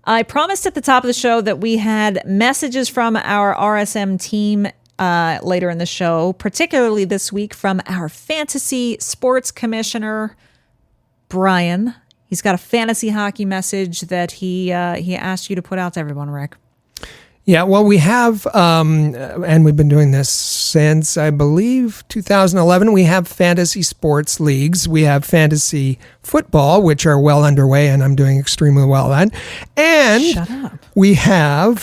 I promised at the top of the show that we had messages from our RSM team later in the show, particularly this week from our fantasy sports commissioner, Brian. He's got a fantasy hockey message that he asked you to put out to everyone, Rick. Yeah, well, we have, and we've been doing this since, I believe, 2011. We have fantasy sports leagues. We have fantasy football, which are well underway, and I'm doing extremely well at. And Shut up. we have,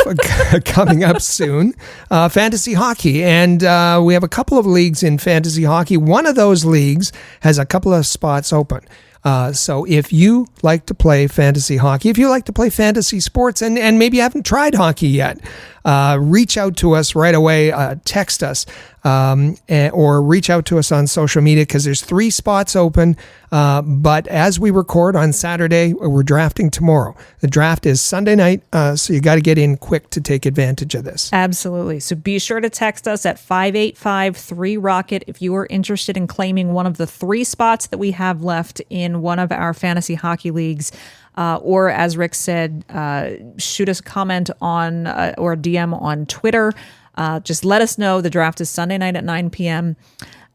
coming up soon, fantasy hockey. And we have a couple of leagues in fantasy hockey. One of those leagues has a couple of spots open. So if you like to play fantasy hockey, if you like to play fantasy sports, and maybe you haven't tried hockey yet, reach out to us right away, text us, or reach out to us on social media, because there's 3 spots open. But as we record on Saturday, we're drafting tomorrow. The draft is Sunday night, so you got to get in quick to take advantage of this. Absolutely. So be sure to text us at 585-3-ROCKET if you are interested in claiming one of the 3 spots that we have left in one of our fantasy hockey leagues. Or as Rick said, shoot us a comment on or a DM on Twitter. Just let us know. The draft is Sunday night at 9 p.m.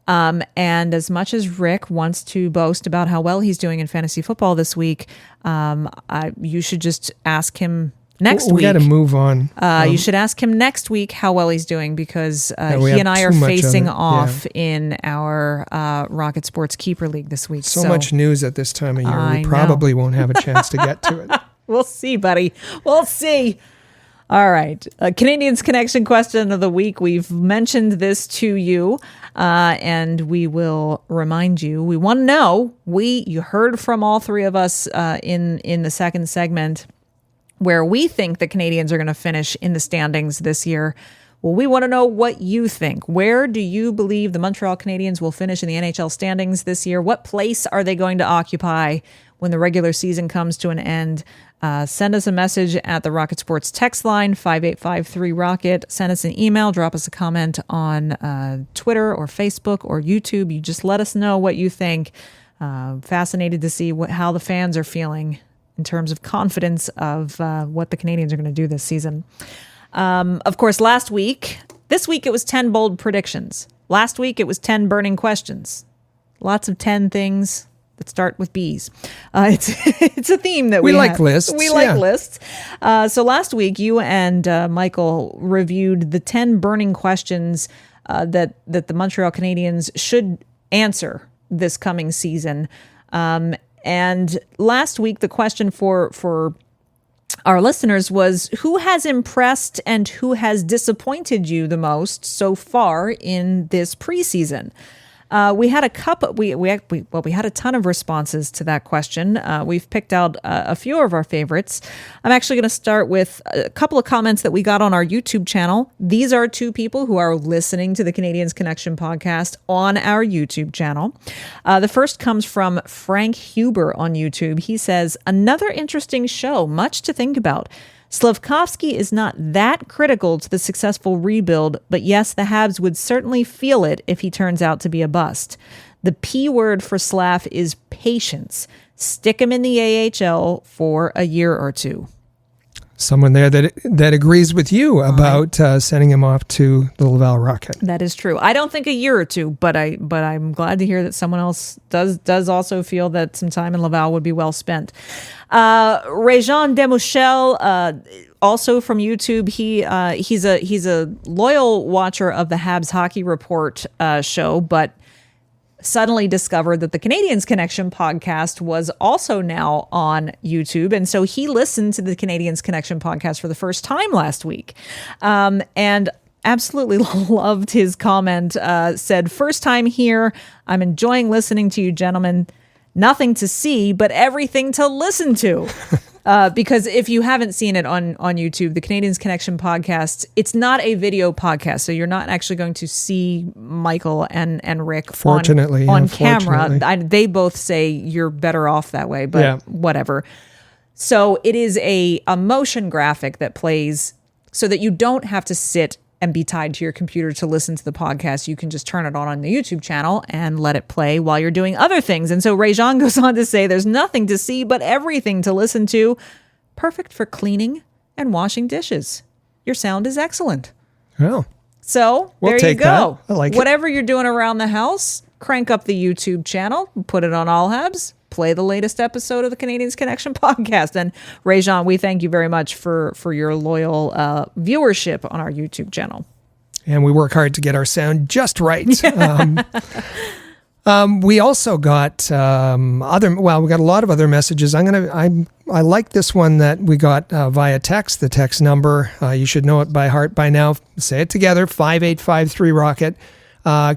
And as much as Rick wants to boast about how well he's doing in fantasy football this week, you should just ask him next week. We got to move on. You should ask him next week how well he's doing, because he and I are facing off in our Rocket Sports Keeper League this week. So much news at this time of year. We probably won't have a chance to get to it. We'll see, buddy. We'll see. All right. Canadiens Connection question of the week. We've mentioned this to you, and we will remind you. We want to know. You heard from all 3 of us in the second segment where we think the Canadiens are going to finish in the standings this year. Well, we want to know what you think. Where do you believe the Montreal Canadiens will finish in the NHL standings this year? What place are they going to occupy when the regular season comes to an end? Send us a message at the Rocket Sports text line, 585-3-ROCKET. Send us an email, drop us a comment on Twitter or Facebook or YouTube. You just let us know what you think. Fascinated to see how the fans are feeling in terms of confidence of what the Canadiens are going to do this season. Of course, this week it was 10 bold predictions. Last week it was 10 burning questions. Lots of 10 things that start with B's. It's a theme that we like have. lists. We like lists. So last week you and Michael reviewed the 10 burning questions that the Montreal Canadiens should answer this coming season. And last week, the question for our listeners was, who has impressed and who has disappointed you the most so far in this preseason? We had we had a ton of responses to that question. We've picked out a few of our favorites. I'm actually going to start with a couple of comments that we got on our YouTube channel. These are 2 people who are listening to the Canadiens Connection podcast on our YouTube channel. The first comes from Frank Huber on YouTube. He says, another interesting show, much to think about. Slafkovsky is not that critical to the successful rebuild, but yes, the Habs would certainly feel it if he turns out to be a bust. The P word for Slav is patience. Stick him in the AHL for a year or 2. Someone there that agrees with you about sending him off to the Laval Rocket. That is true. I don't think a year or 2, but I'm glad to hear that someone else does also feel that some time in Laval would be well spent. Réjean Demuchel, also from YouTube, he's a loyal watcher of the Habs Hockey Report show, but suddenly discovered that the Canadiens Connection podcast was also now on YouTube. And so he listened to the Canadiens Connection podcast for the first time last week. And absolutely loved his comment, said, first time here, I'm enjoying listening to you gentlemen. Nothing to see, but everything to listen to. Because if you haven't seen it on YouTube, the Canadiens Connection podcast, it's not a video podcast. So you're not actually going to see Michael and Rick on camera. They both say you're better off that way, but whatever. So it is a motion graphic that plays so that you don't have to sit and be tied to your computer to listen to the podcast. You can just turn it on the YouTube channel and let it play while you're doing other things. And so Ray-Jean goes on to say, there's nothing to see but everything to listen to. Perfect for cleaning and washing dishes. Your sound is excellent. Oh. So We'll there you take go. that. I like it. Whatever you're doing around the house, crank up the YouTube channel, put it on All Habs, play the latest episode of the Canadiens Connection podcast. And Ray-Jean, we thank you very much for your loyal viewership on our YouTube channel. And we work hard to get our sound just right. We also got we got a lot of other messages. I like this one that we got via text. The text number, you should know it by heart by now. Say it together, 5853 Rocket.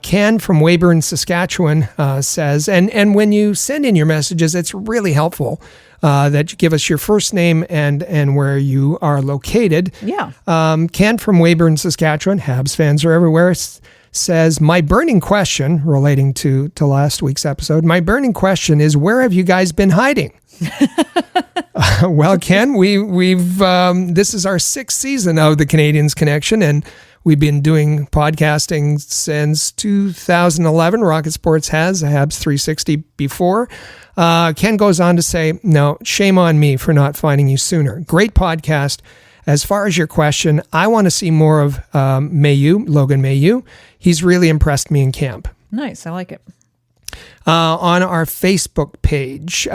Ken from Weyburn, Saskatchewan says, and when you send in your messages, it's really helpful that you give us your first name and where you are located. Yeah. Ken from Weyburn, Saskatchewan, Habs fans are everywhere, says, my burning question, relating to last week's episode, my burning question is, where have you guys been hiding? Well, Ken, we've this is our 6th season of the Canadiens Connection, and we've been doing podcasting since 2011. Rocket Sports has, Habs 360 before. Ken goes on to say, no, shame on me for not finding you sooner. Great podcast. As far as your question, I want to see more of Logan Mailloux. He's really impressed me in camp. Nice. I like it. On our Facebook page,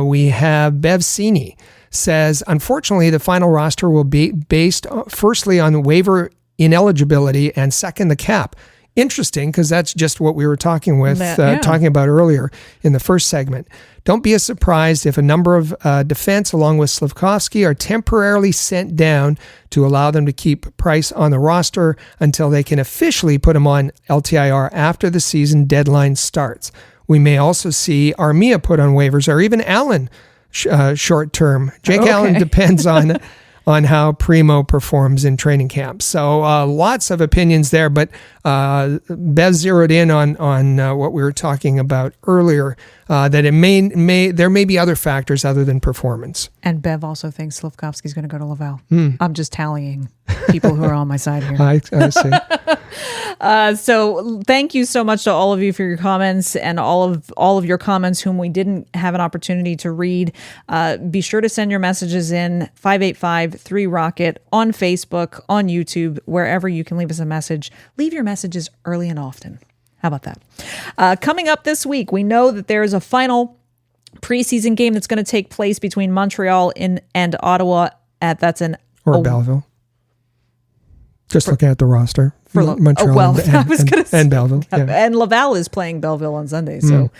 we have Bev Sini says, unfortunately, the final roster will be based firstly on the waiver ineligibility and second, the cap. Interesting, because that's just what we were talking about earlier in the first segment. Don't be surprised if a number of defense, along with Slafkovsky, are temporarily sent down to allow them to keep Price on the roster until they can officially put him on LTIR after the season deadline starts. We may also see Armia put on waivers, or even Allen short term. Jake Allen depends on how Primeau performs in training camp. So lots of opinions there, but Bev zeroed in on what we were talking about earlier, that it there may be other factors other than performance. And Bev also thinks Slafkovsky's going to go to Laval. I'm just tallying people who are on my side here. I see. So thank you so much to all of you for your comments, and all of your comments whom we didn't have an opportunity to read. Be sure to send your messages in 5853 Rocket on Facebook, on YouTube, wherever you can leave us a message. Leave your messages early and often. How about that? Coming up this week, we know that there is a final preseason game that's going to take place between Montreal and Ottawa. Or Belleville. Just looking at the roster. Montreal and Belleville. Yeah. And Laval is playing Belleville on Sunday. So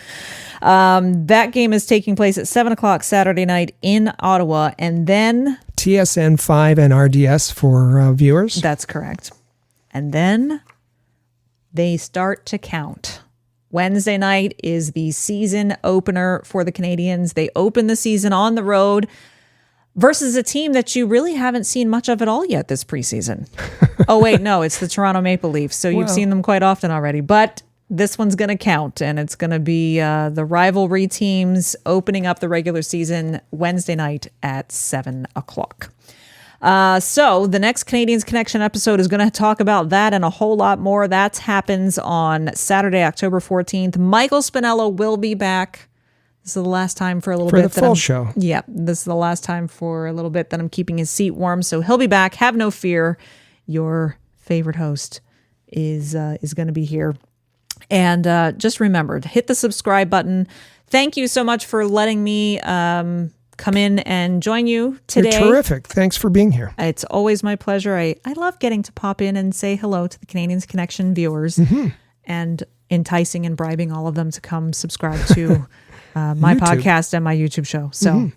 that game is taking place at 7 o'clock Saturday night in Ottawa. And then TSN 5 and RDS for viewers. That's correct. And then they start to count. Wednesday night is the season opener for the Canadiens. They open the season on the road versus a team that you really haven't seen much of at all yet this preseason. Oh, wait, no, it's the Toronto Maple Leafs. So you've seen them quite often already. But this one's going to count, and it's going to be the rivalry teams opening up the regular season Wednesday night at 7 o'clock. So the next Canadiens Connection episode is going to talk about that and a whole lot more. That happens on Saturday, October 14th. Michael Spinello will be back. This is the last time for a little bit. For the full show. Yeah, this is the last time for a little bit that I'm keeping his seat warm. So he'll be back. Have no fear. Your favorite host is going to be here. And just remember to hit the subscribe button. Thank you so much for letting me come in and join you today. You're terrific. Thanks for being here. It's always my pleasure. I love getting to pop in and say hello to the Canadiens Connection viewers and enticing and bribing all of them to come subscribe to my podcast and my YouTube show. So,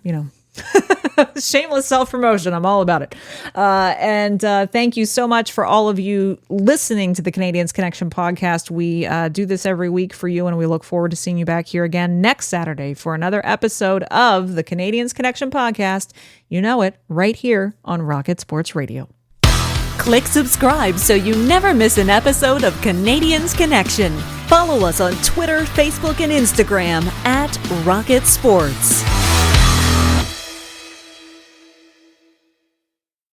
shameless self-promotion. I'm all about it. And thank you so much for all of you listening to the Canadiens Connection podcast. We do this every week for you, and we look forward to seeing you back here again next Saturday for another episode of the Canadiens Connection podcast. You know it, right here on Rocket Sports Radio. Click subscribe so you never miss an episode of Canadiens Connection. Follow us on Twitter, Facebook, and Instagram at Rocket Sports.